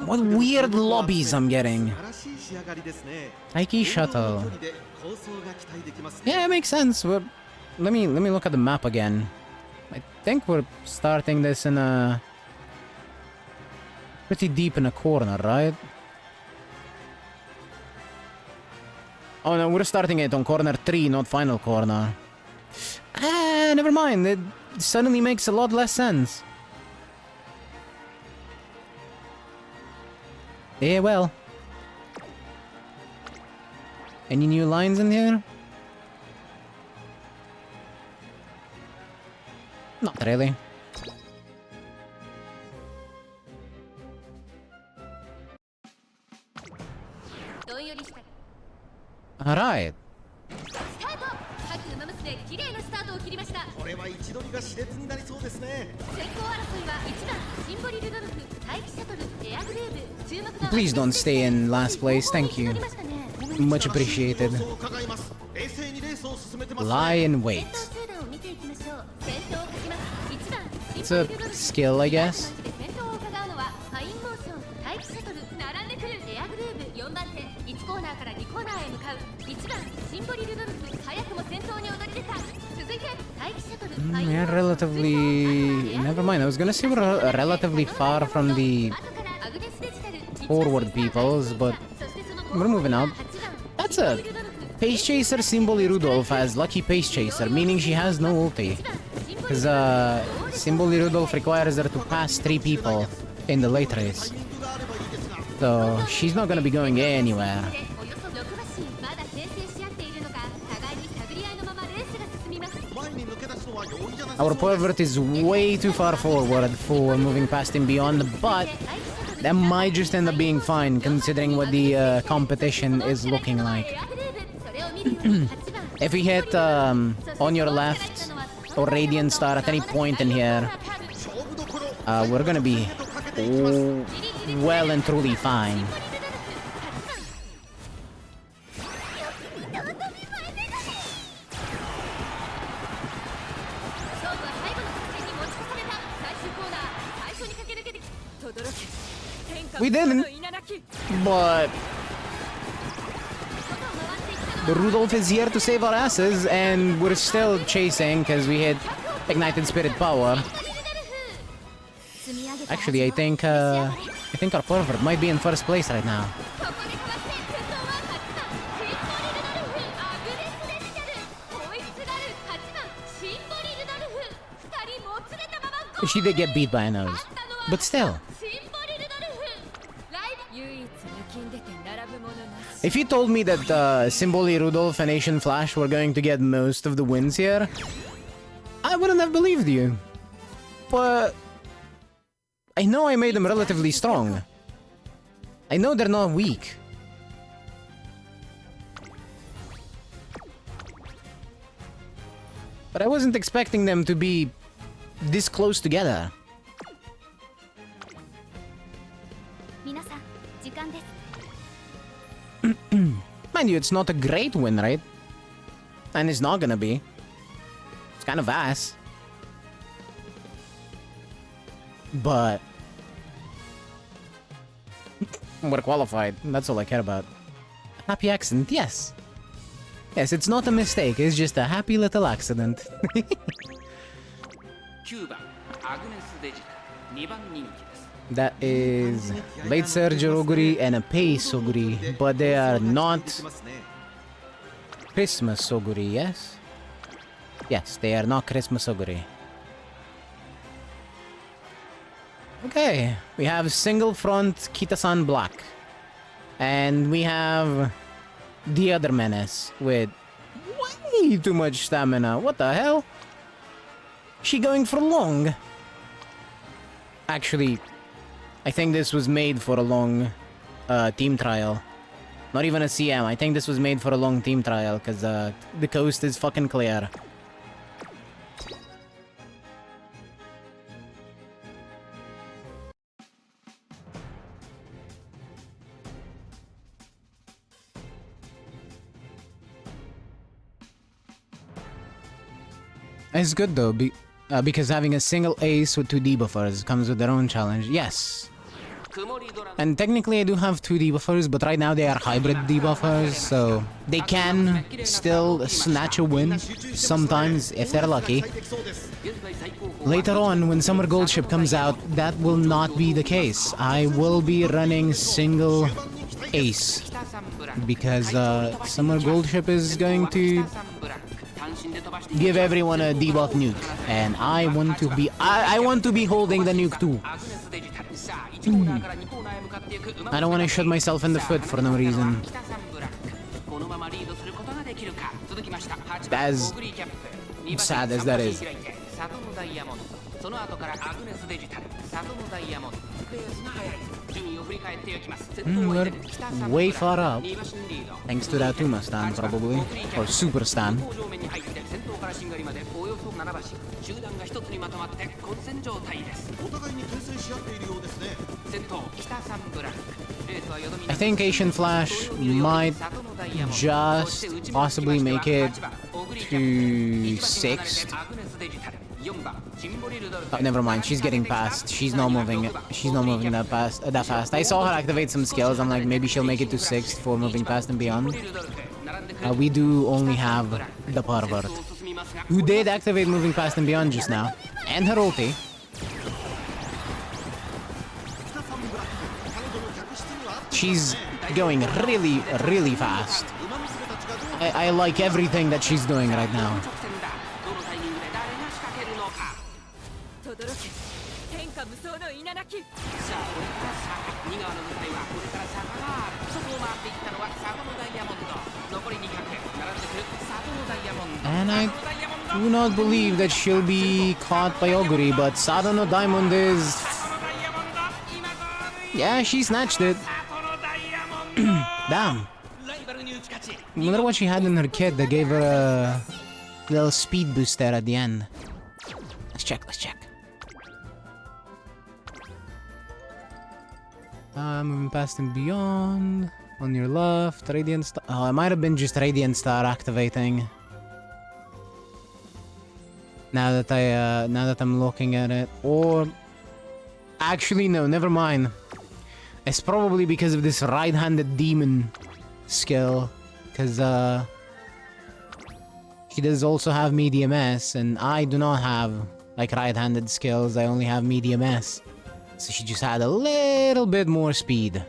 What weird lobbies I'm getting. Aiki Shuttle. Yeah, it makes sense. But let me look at the map again. I think we're starting this in a pretty deep in a corner, right? Oh no, we're starting it on corner 3, not final corner. Ah, never mind. It suddenly makes a lot less sense. Yeah, well. Any new lines in here? Not really. Alright. Please don't stay in last place, thank you. Much appreciated. Lie in wait. It's a skill, I guess. We're relatively... Never mind, I was gonna say we're relatively far from the forward peoples, but we're moving up. That's a Pace Chaser Symboli Rudolph has Lucky Pace Chaser, meaning she has no ulti. Because Symboli Rudolph requires her to pass 3 people in the late race. So she's not gonna be going anywhere. Our pervert is way too far forward for moving past him beyond, but that might just end up being fine considering what the competition is looking like. If we hit on your left or Radiant Star at any point in here, we're gonna be well and truly fine. We didn't, but the Rudolph is here to save our asses, and we're still chasing because we hit Ignited Spirit Power. Actually, I think our pervert might be in first place right now. ここでかわして先頭は8番シンボリルドルフアグネスデジタルこいつがる8番シンボリルドルフ2人もつれたままゴール She did get beat by a nose. But still. シンボリルドルフライブ唯一抜きんでて並ぶものなし If you told me that Symboli Rudolph and Asian Flash were going to get most of the wins here, I wouldn't have believed you. But I know I made them relatively strong. I know they're not weak. But I wasn't expecting them to be this close together. 皆さん時間です Mind you, it's not a great win, right? And it's not gonna be. It's kind of ass. But we're qualified. That's all I care about. Happy accident, yes. Yes, it's not a mistake. It's just a happy little accident. 9番アグネスデジタル2番人気です That is late surge Oguri and a pace Oguri, but they are not Christmas Oguri, yes? Yes, they are not Christmas Oguri. Okay, we have single front Kita-san Black. And we have the other menace with way too much stamina. What the hell? She going for long? Actually, I think this was made for a long team trial. Not even a CM. I think this was made for a long team trial because the coast is fucking clear. It's good though, because having a single ace with 2 debuffers comes with their own challenge. Yes. And technically I do have 2 debuffers, but right now they are hybrid debuffers, so they can still snatch a win sometimes if they're lucky. Later on, when Summer Gold Ship comes out, that will not be the case. I will be running single ace, because Summer Gold Ship is going to give everyone a debuff nuke, and I want to be holding the nuke too. I don't want to shoot myself in the foot for no reason. As sad as that is. We're way far up. Thanks to that Uma stand, probably. Or Super stand. からしんがりまでおよそ7馬身集団が一つにまとまって混戦状態ですお互いに牽制し合っているようですね先頭北サンブラックレースはよどみ I think Asian Flash might just possibly make it to 6th. Oh, never mind, she's getting past. She's not moving that fast. I saw her activate some skills. I'm like, maybe she'll make it to 6th for moving past and beyond. We do only have the pervert, who did activate moving past and beyond just now, and her ulti. She's going really, really fast. I like everything that she's doing right now. And I do not believe that she'll be caught by Oguri, but Sado no Diamond is... Yeah, she snatched it. Damn. I wonder what she had in her kit that gave her a little speed boost there at the end. Let's check. Moving past and beyond. On your left, Radiant Star. Oh, it might have been just Radiant Star activating. Now that I'm looking at it, or actually no, never mind. It's probably because of this right-handed demon skill, because she does also have medium S, and I do not have like right-handed skills. I only have medium S. So she just had a little bit more speed.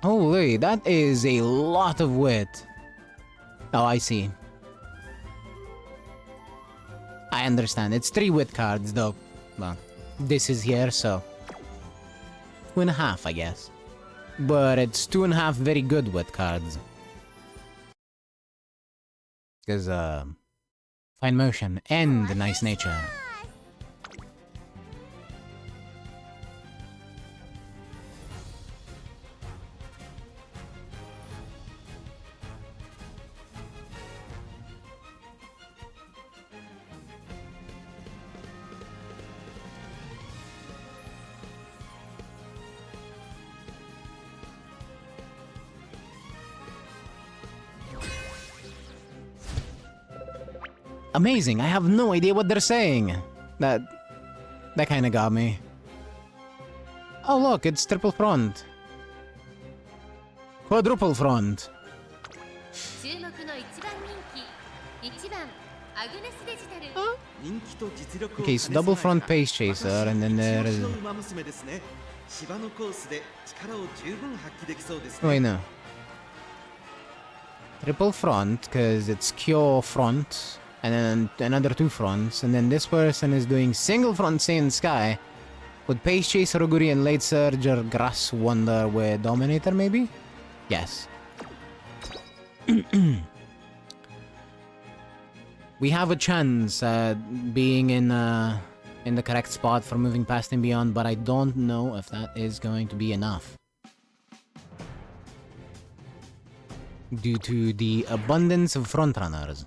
Holy, that is a lot of width. Oh, I see. I understand. It's 3 width cards, though. Well, this is here, so 2.5, I guess. But it's 2.5 very good width cards. Because, fine motion and nice nature. Amazing, I have no idea what they're saying. That kind of got me. Oh look, it's triple front. Quadruple front. 注目の一番人気1番アグネスデジタル 人気と実力を Okay, so double front pace chaser, and then there is... ウマ娘ですね。芝のコースで力を十分発揮できそうですね。 Wait, no. Triple front, because it's Kyo front, and then another 2 fronts, and then this person is doing single front Saiyan Sky with Pace Chaser Oguri and Late Surge or Grass Wonder with Dominator, maybe? Yes. We have a chance at being in the correct spot for moving past and beyond, but I don't know if that is going to be enough. Due to the abundance of frontrunners.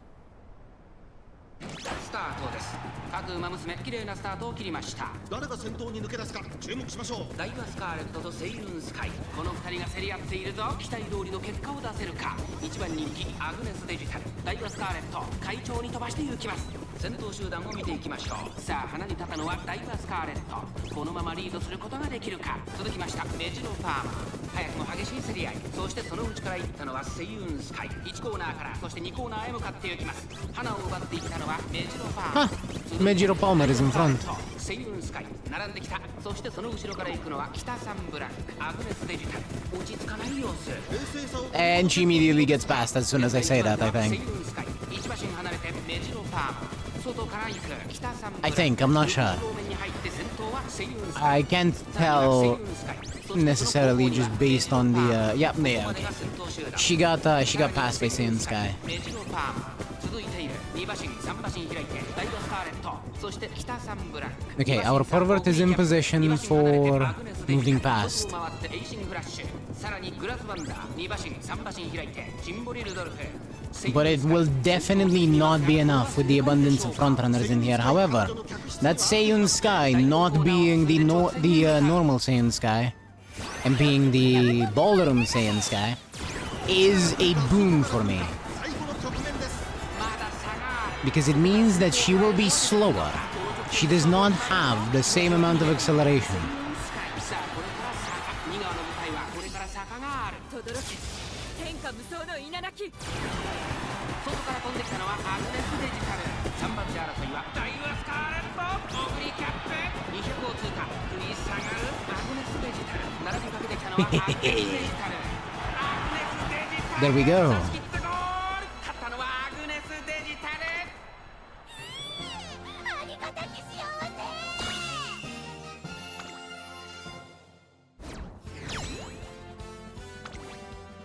スタートです。各馬娘綺麗なスタートを切りました。誰が先頭に抜け出すか注目しましょう。ダイワスカーレットとセイルンスカイ、この2人が競り合っているぞ。期待通りの結果を出せるか。1番人気アグネスデジタル、ダイワスカーレット会長に飛ばして行きます。先頭集団を見ていきましょう。さあ花に立ったのはダイワスカーレット、このままリードすることができるか。続きましたメジロパーマ、早くも激しい競り合い。そしてその内から行ったのはセイウンスカイ、1コーナーからそして2コーナーへ向かって行きます。花を奪っていったのはメジロパーマ。Mejiro Palmer is in front. セイウンスカイ並んできた。そしてその後ろから行くのは北サンブランク、アグネスデジタル、落ち着かない様子。 And she immediately gets past as soon as I say that, I think. I think, I'm not sure. I can't tell necessarily just based on the yeah, okay. She got passed by Saiyan Sky. Okay, our pervert is in position for moving past. But it will definitely not be enough with the abundance of frontrunners in here. However, that Seiyun Sky not being the normal Saiyan Sky and being the ballroom Saiyan Sky is a boon for me. Because it means that she will be slower. She does not have the same amount of acceleration. There we go.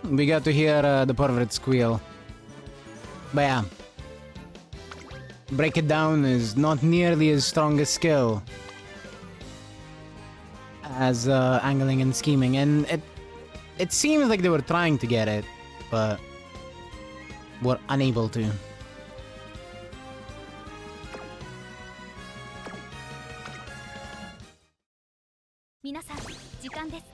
We got to hear the pervert squeal. But yeah. Break it down is not nearly as strong a skill as angling and scheming, and it seems like they were trying to get it, but were unable to. 皆さん時間です。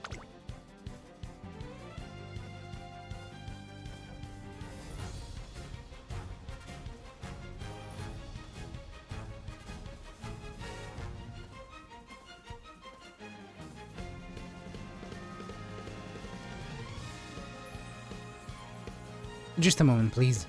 Just a moment, please.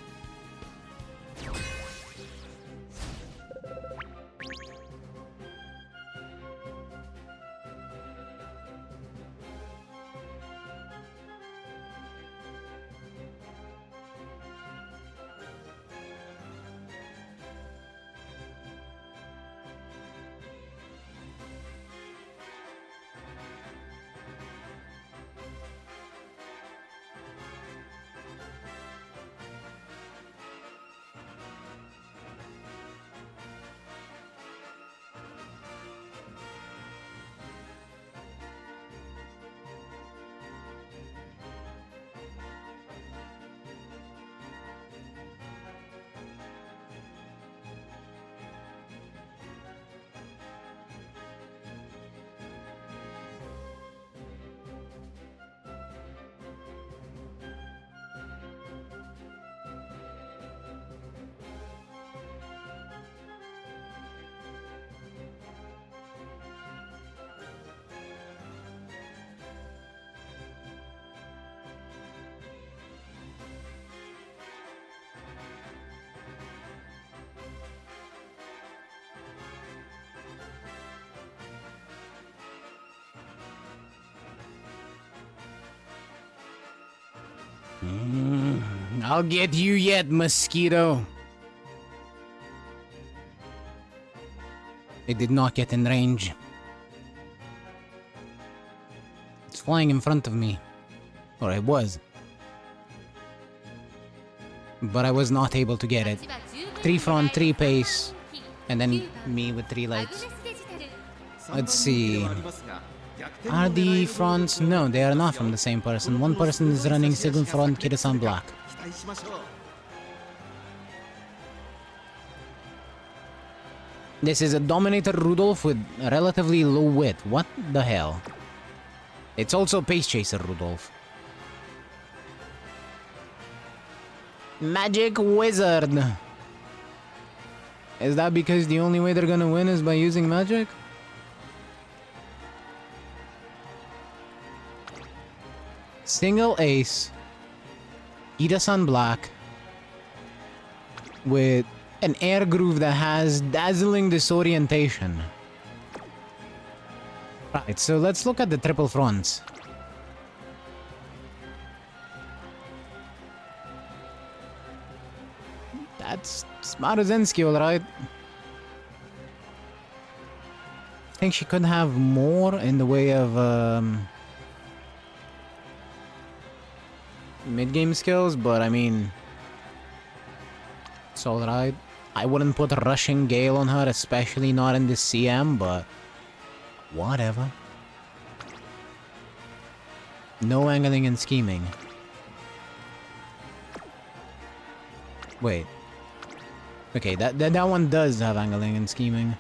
I'll get you yet, mosquito. It did not get in range. It's flying in front of me. Or it was. But I was not able to get it. 3 front, 3 pace. And then me with 3 lights. Let's see. Are the fronts? No, they are not from the same person. One person is running second front, Kirasan black. This is a Dominator Rudolph with relatively low width. What the hell? It's also Pace Chaser Rudolph. Magic Wizard. Is that because the only way they're gonna win is by using magic? Single ace. Ida-san black. With an air groove that has dazzling disorientation. Right, so let's look at the triple fronts. That's Smaruzinski, alright. I think she could have more in the way of mid-game skills, but I mean, it's alright. I wouldn't put Rushing Gale on her, especially not in the CM, but whatever. No angling and scheming. Wait. Okay, that one does have angling and scheming.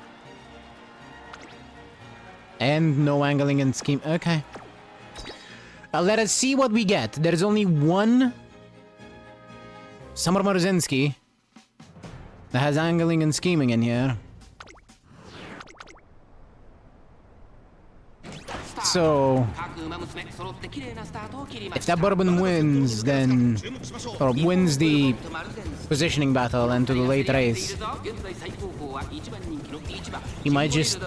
And no angling and scheme. Okay. Let us see what we get. There's only one Summer Marzinski that has angling and scheming in here. So, if that bourbon wins, then, or wins the positioning battle and to the late race, he might just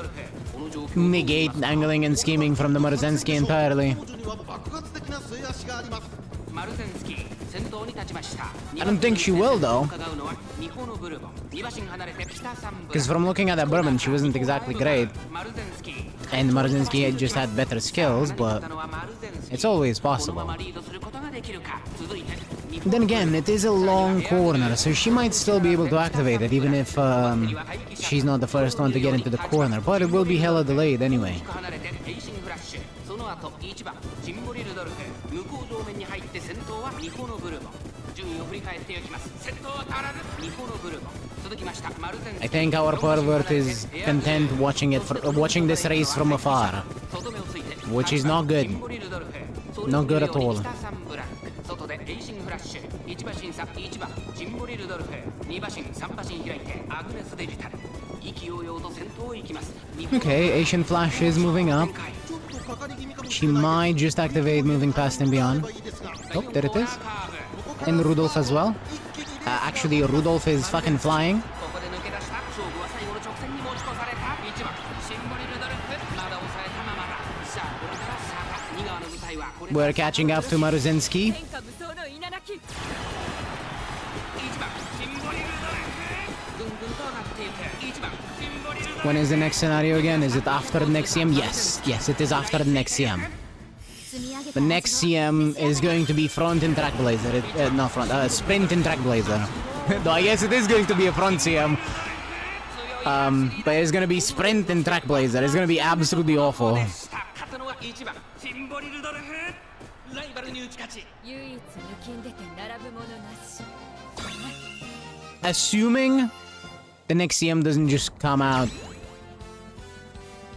negate angling and scheming from the Marzinski entirely. I don't think she will, though. Because from looking at that bourbon, she wasn't exactly great. And Marzinski just had better skills, but it's always possible. Then again, it is a long corner, so she might still be able to activate it, even if she's not the first one to get into the corner. But it will be hella delayed anyway. I think our pervert is content watching this race from afar, which is not good. Not good at all. Okay, Asian Flash is moving up. She might just activate moving past and beyond. Oh, there it is. And Rudolph as well. Actually, Rudolph is fucking flying. We're catching up to Marzinski. When is the next scenario again? Is it after the next CM? Yes. Yes, it is after the next CM. The next CM is going to be front and track blazer. Not front, sprint and track blazer. Though I guess it is going to be a front CM. But it's going to be sprint and track blazer. It's going to be absolutely awful. Assuming the next CM doesn't just come out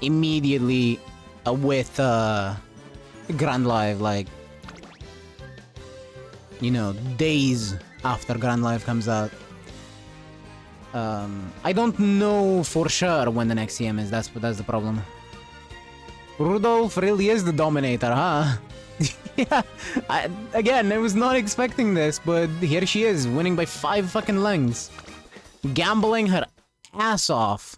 immediately with Grand Live, like, you know, days after Grand Live comes out. I don't know for sure when the next CM is. That's the problem. Rudolph really is the Dominator, huh? Yeah. Again, I was not expecting this, but here she is, winning by 5 fucking lengths. Gambling her ass off.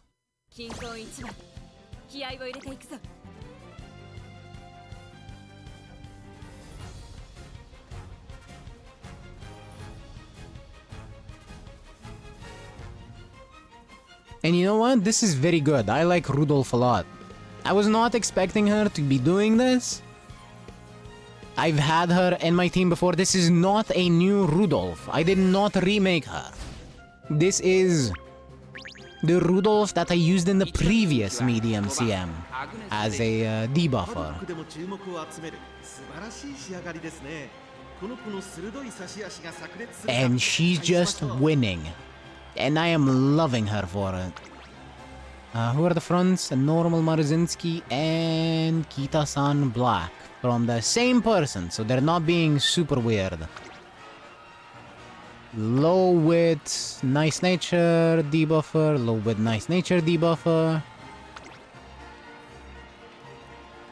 And you know what? This is very good. I like Rudolph a lot. I was not expecting her to be doing this. I've had her in my team before. This is not a new Rudolph. I did not remake her. This is the Rudolph that I used in the previous medium CM as a debuffer. でも注目を集める素晴らしい仕上がりですね。この子の鋭い差し足が炸裂するか And she's just winning. And I am loving her for it. Who are the fronts? Normal Marzinski and Kita-san Black. From the same person, so they're not being super weird. Low wit, nice nature debuffer. Low wit, nice nature debuffer.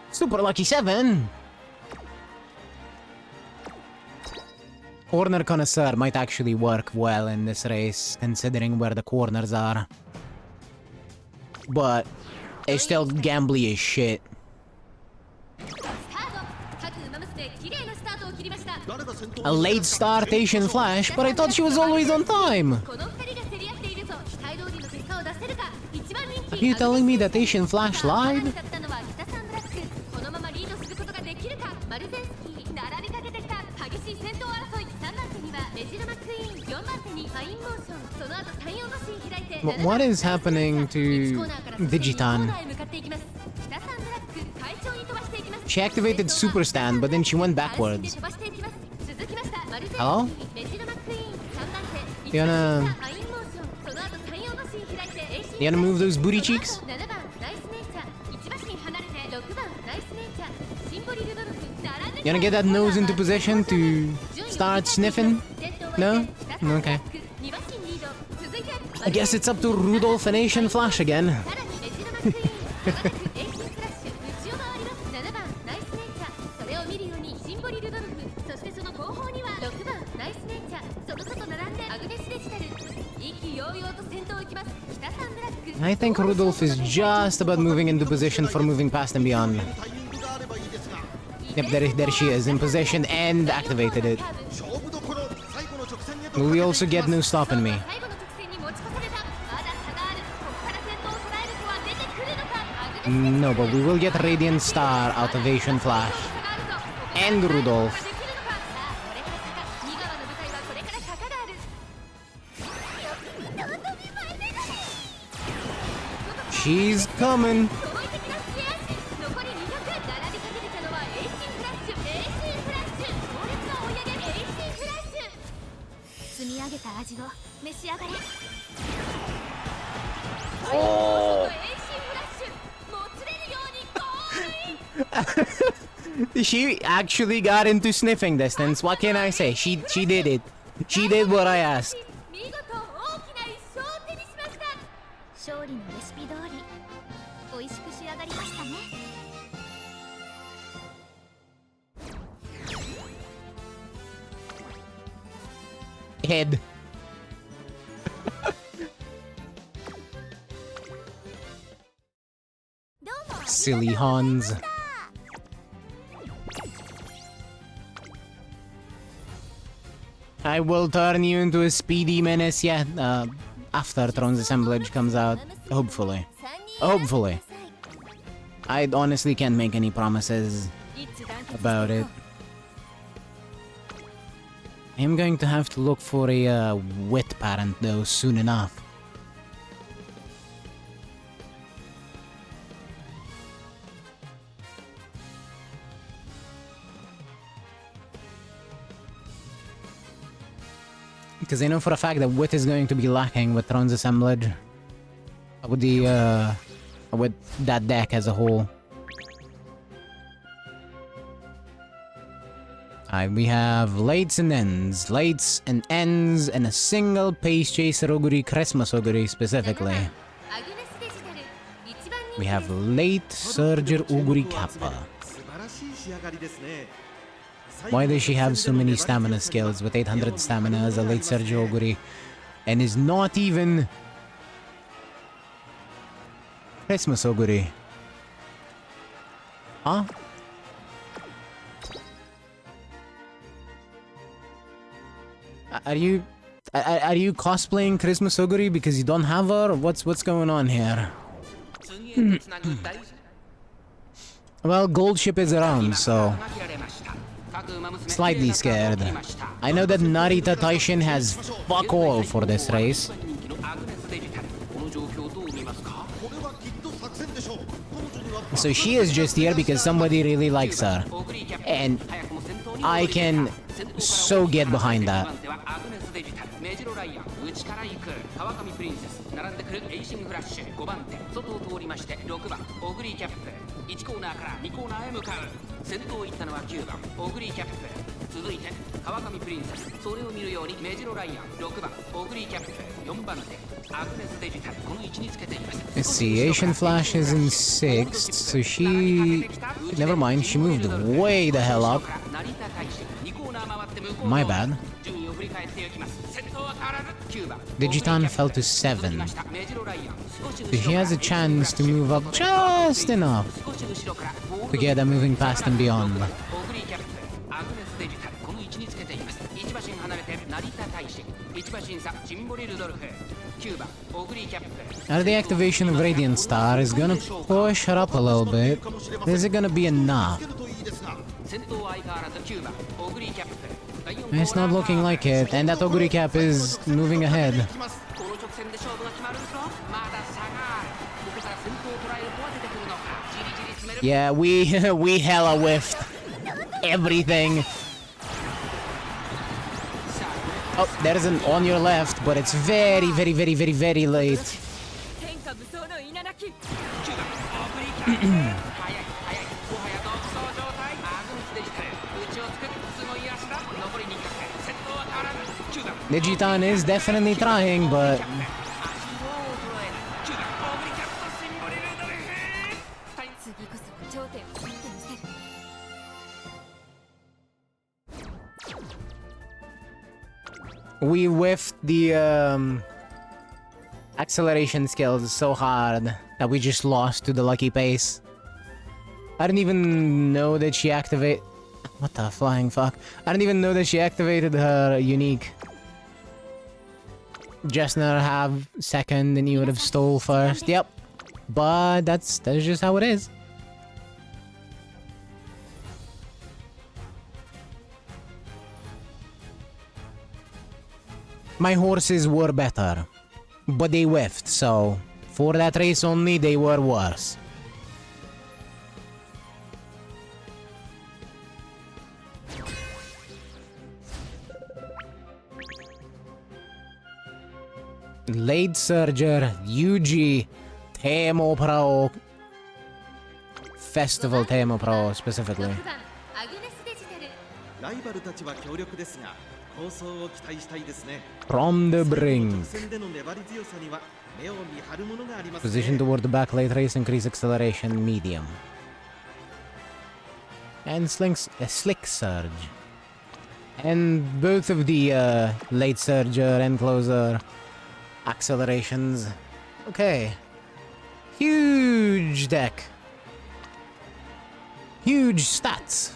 Super lucky 7. Corner connoisseur might actually work well in this race, considering where the corners are. But it's still gambly as shit. A late start Asian Flash, but I thought she was always on time. Are you telling me that Asian Flash lied? What is happening to Digitan? She activated Super Stand, but then she went backwards. Hello? You wanna move those booty cheeks? You wanna get that nose into position to start sniffing? No? Okay. I guess it's up to Rudolph and Asian Flash again. I think Rudolph is just about moving into position for moving past and beyond. Yep, there she is, in position and activated it. Will we also get no stopping me? No, but we will get Radiant Star out of Asian Flash. And Rudolph. She's coming. Oh! She actually got into sniffing distance. What can I say? She did it. She did what I asked. Head. Silly Hans. I will turn you into a speedy menace, yeah, after Throne's Assemblage comes out. Hopefully. Hopefully. I honestly can't make any promises about it. I'm going to have to look for a wet parent though soon enough. Because I know for a fact that wit is going to be lacking with Throne's Assemblage. With the with that deck as a whole. Alright, we have Lights and Ends. Lights and Ends and a single Pace Chaser Oguri, Christmas Oguri specifically. We have Late Surger Oguri Kappa. Why does she have so many stamina skills with 800 stamina as a Late Surger Oguri and is not even Christmas Oguri? Huh? Are Are you cosplaying Christmas Oguri because you don't have her? Or what's going on here? Well, Gold Ship is around, so slightly scared. I know that Narita Taishin has fuck all for this race. So she is just here because somebody really likes her. And I can so get behind that. 川上プリンセス並んでくるエイシングフラッシュ5番手外を通りまして6番オグリーキャップ1コーナーから2コーナーへ向かう先頭を行ったのは9番オグリーキャップ続いて川上プリンセスそれを見るようにメジロライアン6番オグリーキャップ4番手アグネスデジタルこの位置につけています Let's see, Asian Flash is in 6th, so she... Never mind, she moved way the hell up. My bad. Digitan fell to 7. So she has a chance to move up just enough to get a moving past and beyond. Now the activation of Radiant Star is gonna push her up a little bit. Is it gonna be enough? It's not looking like it, and that Oguri Cap is moving ahead. Yeah, we hella whiffed everything. Oh, there is an on your left, but it's very, very, very, very, very late. Digitan is definitely trying, but... we whiffed the acceleration skills so hard that we just lost to the lucky pace. I didn't even know that she activated... What the flying fuck? I didn't even know that she activated her unique. Jessner have second and you would have stole first. Yep. But that's just how it is. My horses were better, but they whiffed, so for that race only, they were worse. Late Surger, UG, Teemo Pro, Festival Teemo Pro specifically. From the brink. Position toward the back late race, increase acceleration, medium. And Slick Surge. And both of the Late Surger and Closer accelerations. Okay. Huge deck. Huge stats.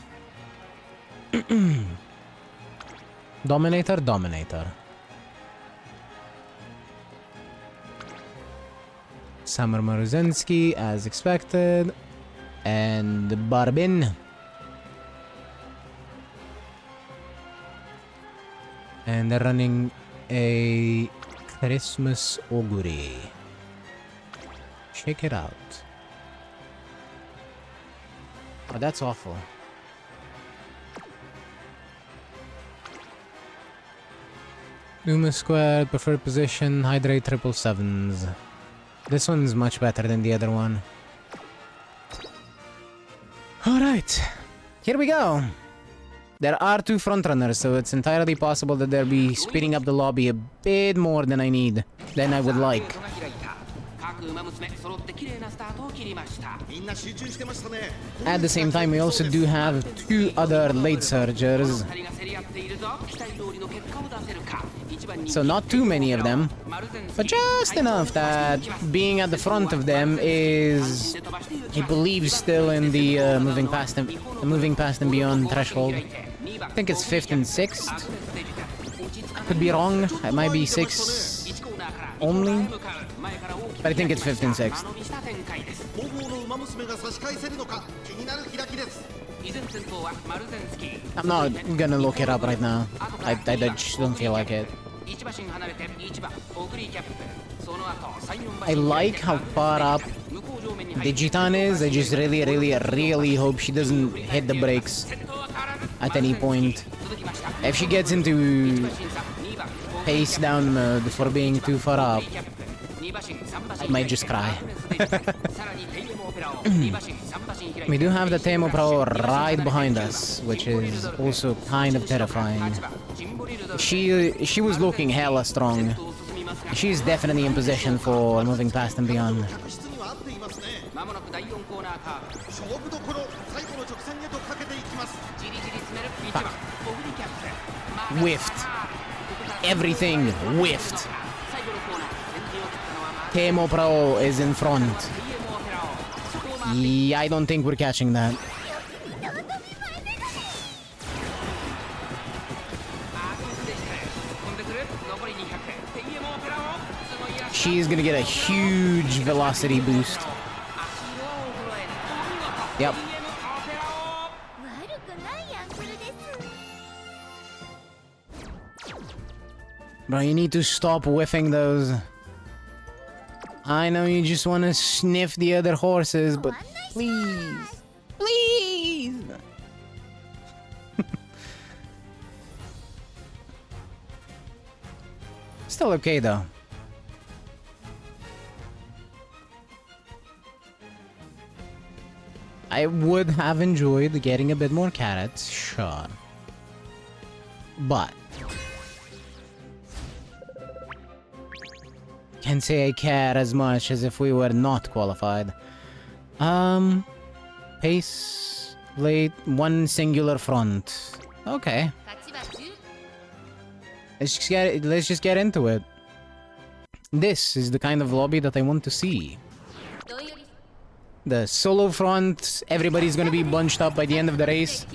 Dominator. Summer Maruzensky, as expected. And Barbin. And they're running a Christmas Oguri. Check it out. Oh, that's awful. Luma squared, preferred position, hydrate 777s. This one's much better than the other one. Alright, here we go. There are two frontrunners, so it's entirely possible that they'll be speeding up the lobby a bit more than I would like. At the same time, we also do have two other late surgers. So not too many of them, but just enough that being at the front of them is, I believe, still in the moving past and beyond threshold. I think it's 5th and 6th. could be wrong. It might be 6 only, but I think it's 5th and 6th. 後方の馬娘が差し返せるのか気になる開きです I'm not gonna look it up right now. I just don't feel like it. I like how far up Digitan is. I just really hope she doesn't hit the brakes at any point. If she gets into pace down mode for being too far up, I might just cry. We do have the Temo Pro right behind us, which is also kind of terrifying. She was looking hella strong. She's definitely in position for moving past and beyond. 質には合っていますね勝負どころ最後の直線へとかけていきます Whiffed. Everything whiffed. Temo Pro is in front. Yeah, I don't think we're catching that. She's gonna get a huge velocity boost. Yep. Bro, you need to stop whiffing those. I know you just want to sniff the other horses, but please. Please! Still okay though. I would have enjoyed getting a bit more carrots, sure. But can't say I care as much as if we were not qualified. Pace, late, one singular front. Okay. Let's just get into it. This is the kind of lobby that I want to see. The solo front, everybody's gonna be bunched up by the end of the race.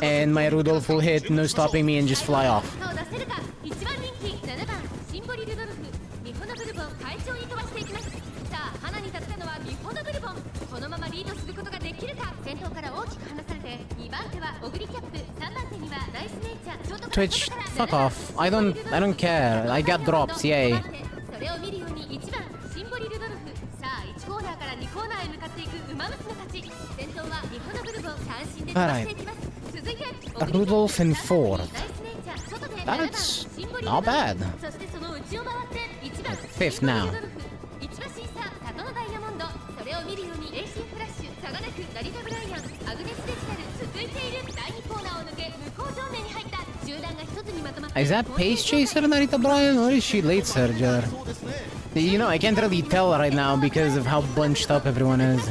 And my Rudolph will hit, no stopping me, and just fly off. Twitch, fuck off. I don't care. I got drops, yay. Alright. Rudolph in 4th. That's not bad. 5th now. Is that Pace Chaser Narita Bryan or is she Late Surger? You know, I can't really tell right now because of how bunched up everyone is.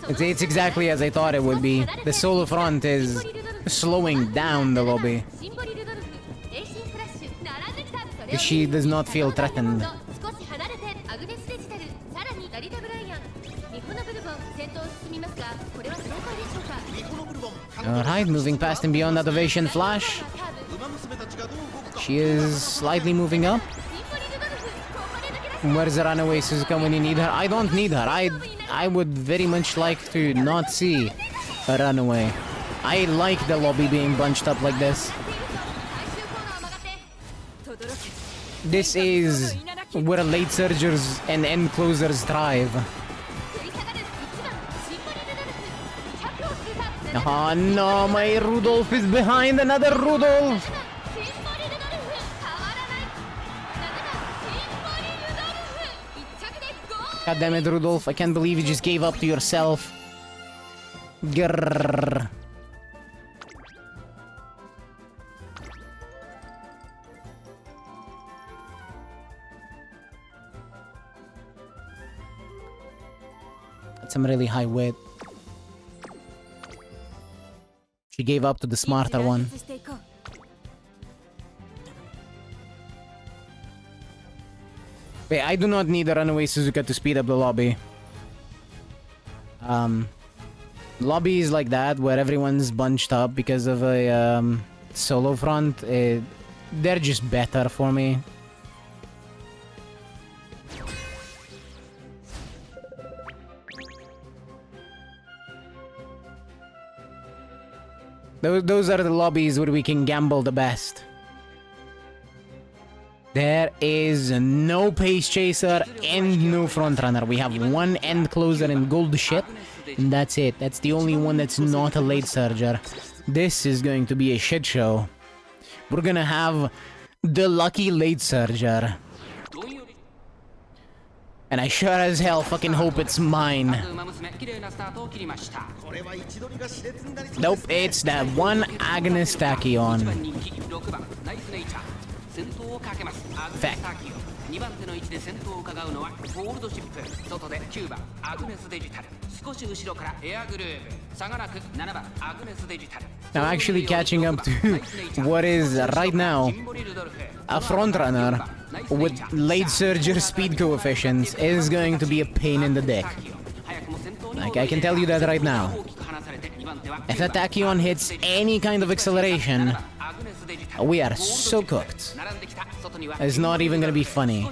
It's exactly as I thought it would be. The solo front is slowing down the lobby. She does not feel threatened. Alright, moving past and beyond that ovation flash. She is slightly moving up. Where's the runaway Suzuka when you need her? I don't need her. I would very much like to not see a runaway. I like the lobby being bunched up like this. This is where late surgers and end closers thrive. Oh no, my Rudolph is behind another Rudolph! God damn it, Rudolph, I can't believe you just gave up to yourself. Grrr. That's some really high weight. She gave up to the smarter one. Wait, I do not need a runaway Suzuka to speed up the lobby. Lobbies like that, where everyone's bunched up because of a solo front, They're just better for me. Those are the lobbies where we can gamble the best. There is no pace chaser and no frontrunner. We have one end closer and gold ship, and that's it. That's the only one that's not a late surger. This is going to be a shit show. We're gonna have the lucky late surger. And I sure as hell fucking hope it's mine. Nope, it's that one Agnes Tachyon. Fact. 2番手の位置で先頭を伺うのはゴールドシップ、外で9番アグネスデジタル、少し後ろからエアグルーヴ、差がなく7番アグネスデジタル。 I'm actually catching up to what is right now a frontrunner with late surger speed coefficients is going to be a pain in the dick. Like, I can tell you that right now. If that Tachyon hits any kind of acceleration, we are so cooked. It's not even gonna be funny.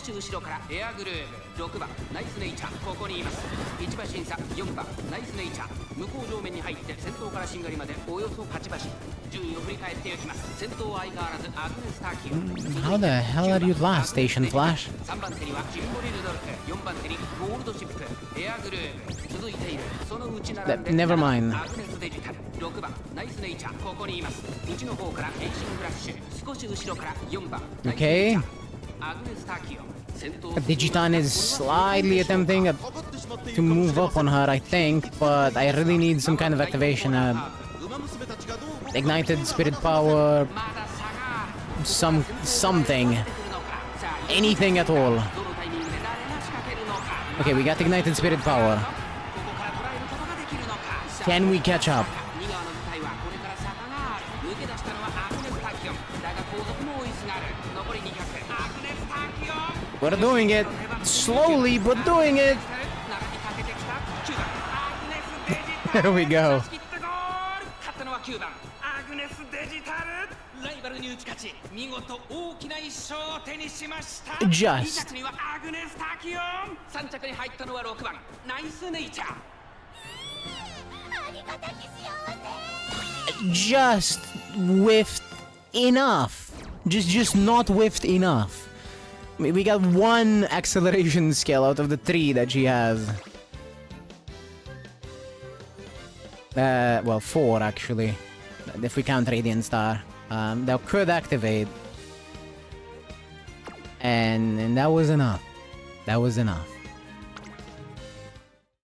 6番ナイスネイチャーここにいます。1馬審査4番ナイスネイチャー向こう上面に入って先頭からしんがりまでおよそ8馬身順位を振り返っていきます。先頭は相変わらずアグネス・ターキオ。 How the hell are you last, Station Flash? 3番手にはジンボリ・ルドルフ、4番手にゴールドシップ、エアグルーヴ、続いているそのうち並んで Never mind. アグネスデジタル6番ナイスネイチャーここにいます。内の方からエイシングラッシュ少し後ろから4番 Okay. アグネス・ターキオ。 Digitan is slightly attempting to move up on her, I think, but I really need some kind of activation. Ignited spirit power, something, anything at all. Okay, we got ignited spirit power. Can we catch up? We're doing it. Slowly, but doing it. There we go. Just whiffed enough. Just not whiffed enough. We got one acceleration skill out of the 3 that she has. Well, 4 actually, if we count Radiant Star. That could activate. And that was enough. That was enough.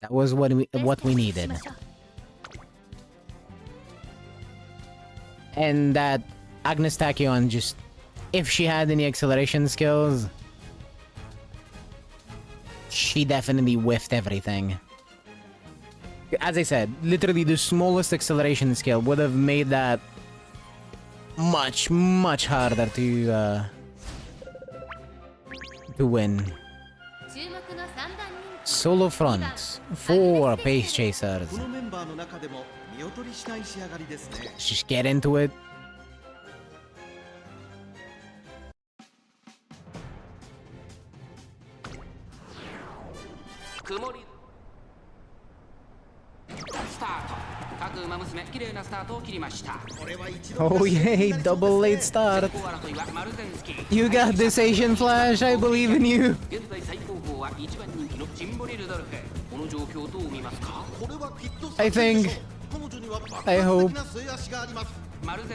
That was what we needed. And that Agnes Tachyon just... If she had any acceleration skills, she definitely whiffed everything. As I said, literally the smallest acceleration skill would have made that much, much harder to win. Solo front, 4 pace chasers. Just get into it. Oh yay, double late start. You got this, Asian Flash, I believe in you. I think. I hope.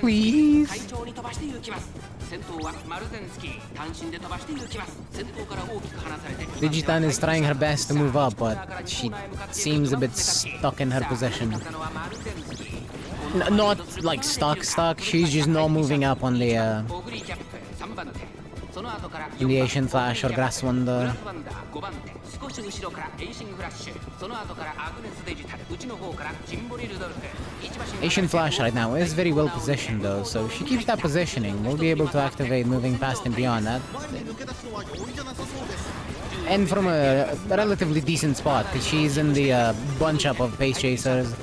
Please. Digitan is trying her best to move up, but she seems a bit stuck in her position. Not like stuck, she's just not moving up on the Asian Flash or Grass Wonder. Asian Flash right now is very well positioned though, so if she keeps that positioning, we'll be able to activate moving past and beyond that. And from a relatively decent spot, she's in the bunch up of pace chasers.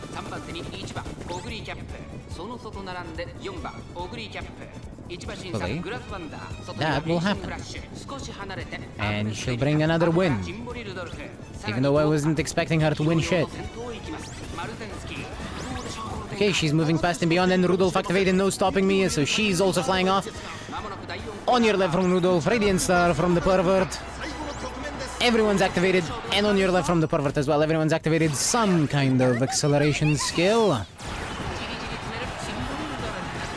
Hopefully, that will happen. And she'll bring another win. Even though I wasn't expecting her to win shit. Okay, she's moving past and beyond, and Rudolph activated no stopping me, so she's also flying off. On your left from Rudolph, Radiant Star from the Pervert. Everyone's activated, and on your left from the Pervert as well, everyone's activated some kind of acceleration skill.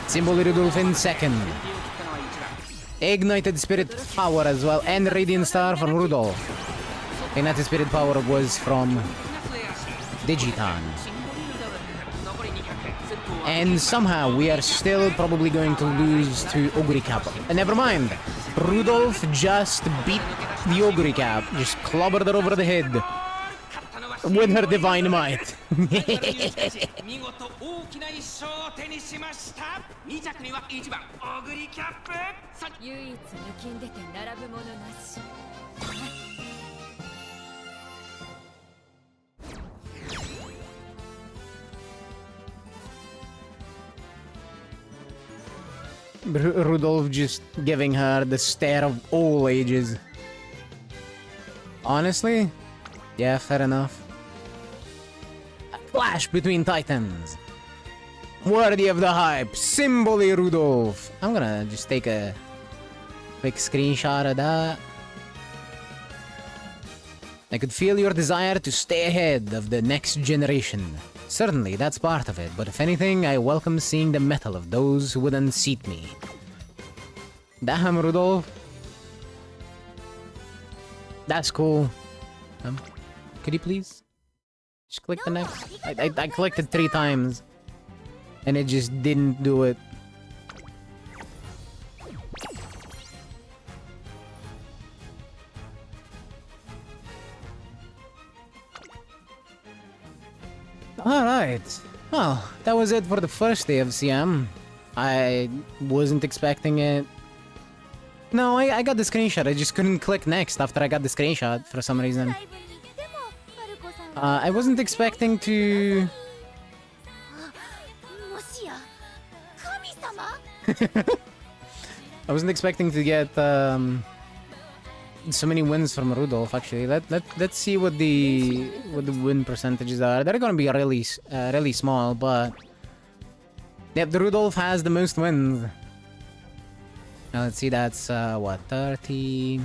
Symbol Rudolph in second. Ignited Spirit Power as well, and Radiant Star from Rudolph. Ignited Spirit Power was from Digitan. And somehow we are still probably going to lose to Ogre Cap. And never mind, Rudolph just beat the Ogre Cap, just clobbered her over the head with her divine might. 唯一抜きん出て並ぶものなし。 Rudolph just giving her the stare of all ages. Honestly? Yeah, fair enough. A clash between titans. Worthy of the hype. Symbol Rudolph. I'm gonna just take a quick screenshot of that. I could feel your desire to stay ahead of the next generation. Certainly, that's part of it, but if anything, I welcome seeing the mettle of those who would unseat me. Damn, Rudolph. That's cool. Could you please? Just click the next. I clicked it 3 times. And it just didn't do it. Alright. Well, that was it for the first day of CM. I wasn't expecting it. No, I got the screenshot. I just couldn't click next after I got the screenshot for some reason. I wasn't expecting to... I wasn't expecting to get so many wins from Rudolph. Actually, let's see what the win percentages are. They're gonna be really small, but yep, the Rudolph has the most wins. Now let's see. That's what, 30.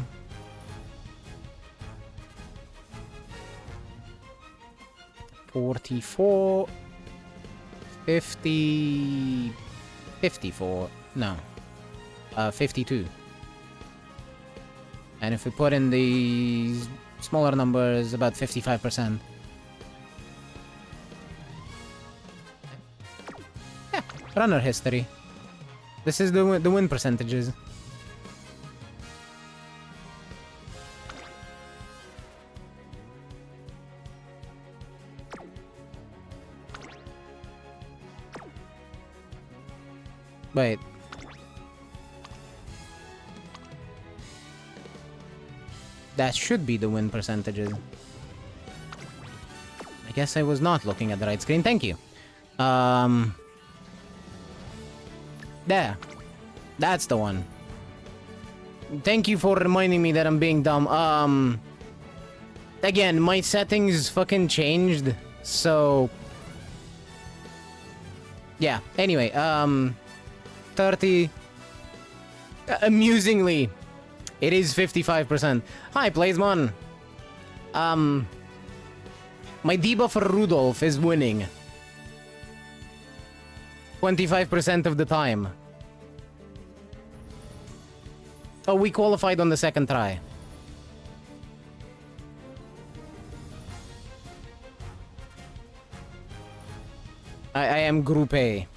44, 50, 54, no, 52. And if we put in the smaller numbers, about 55%. Yeah, runner history. This is the win percentages. Wait. That should be the win percentages. I guess I was not looking at the right screen. Thank you. There. That's the one. Thank you for reminding me that I'm being dumb. Again, my settings fucking changed, so... Yeah, anyway, 30... Amusingly, it is 55%. Hi, Playsmon. My debuff for Rudolph is winning. 25% of the time. Oh, we qualified on the second try. I am Group A.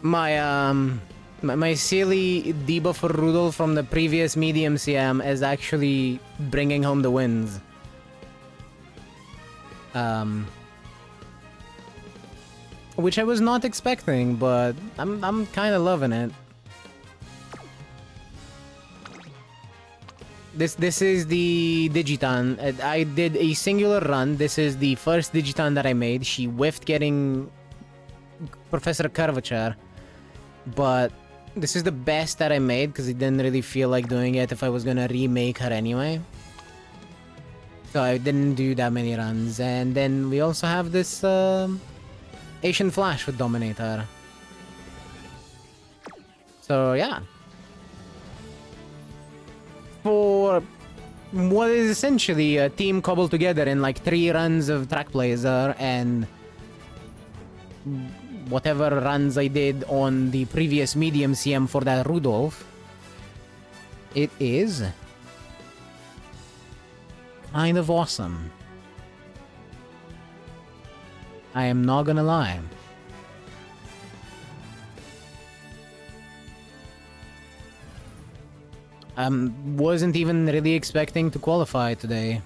My silly debuff for Rudolph from the previous medium CM is actually bringing home the wins. Which I was not expecting, but I'm kind of loving it. This is the Digitan. I did a singular run. This is the first Digitan that I made. She whiffed getting Professor Curvature, but this is the best that I made because it didn't really feel like doing it if I was gonna remake her anyway. So I didn't do that many runs. And then we also have this Asian Flash with Dominator. So yeah. For what is essentially a team cobbled together in like 3 runs of Track Blazer and whatever runs I did on the previous medium CM for that Rudolph, it is kind of awesome. I am not gonna lie. Wasn't even really expecting to qualify today.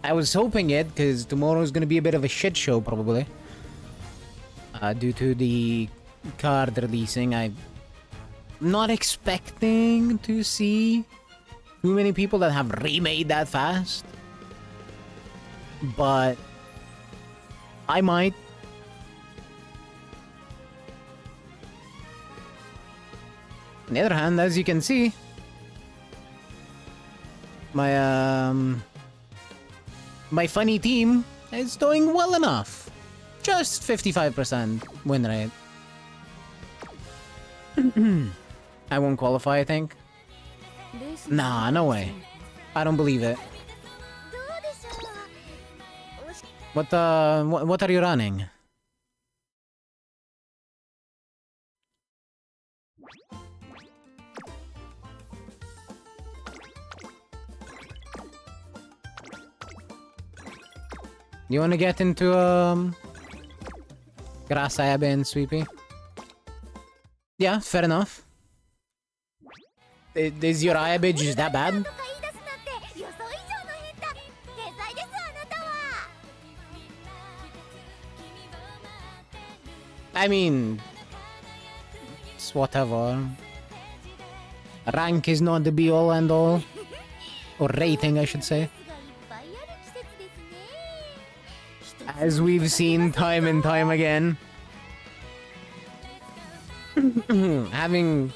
I was hoping it, because tomorrow's gonna be a bit of a shit show, probably. Due to the card releasing, I'm not expecting to see too many people that have remade that fast. But I might. On the other hand, as you can see, my funny team is doing well enough. Just 55% win rate. I won't qualify, I think. Nah, no way. I don't believe it. What are you running? You wanna get into, Grass Abe and Sweepy? Yeah, fair enough. Is your Abe just that bad? I mean, it's whatever. Rank is not the be-all and all. Or rating, I should say. As we've seen time and time again. Having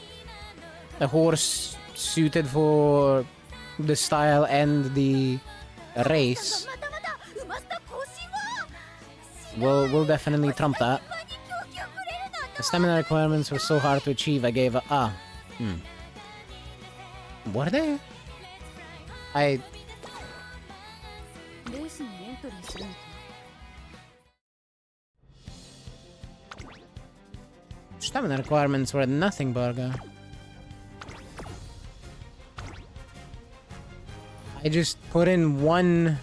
a horse suited for the style and the race will definitely trump that. The stamina requirements were so hard to achieve, I gave a... Were they? Stamina requirements were nothing, Burger. I just put in one...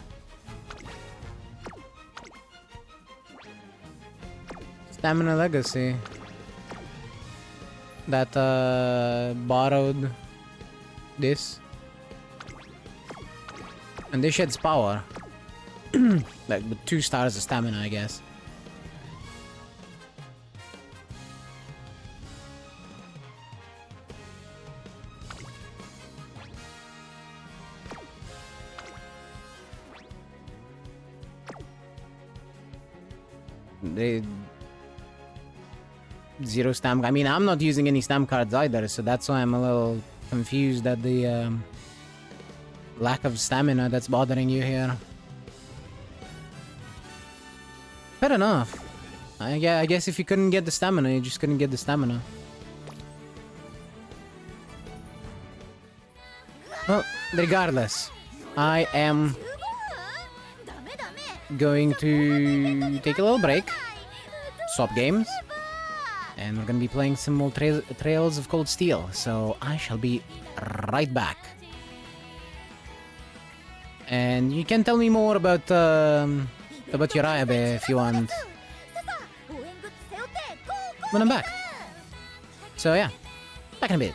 Stamina Legacy. That, borrowed this. And this shed's power. Like, with 2 stars of stamina, I guess. They... 0 stamp... I mean, I'm not using any stamp cards either, so that's why I'm a little confused at the, lack of stamina that's bothering you here. Fair enough. I guess if you couldn't get the stamina, you just couldn't get the stamina. Well, regardless, I am going to take a little break, swap games, and we're gonna be playing some more Trails of Cold Steel, so I shall be right back. And you can tell me more about Uriabe if you want when I'm back. So yeah, back in a bit.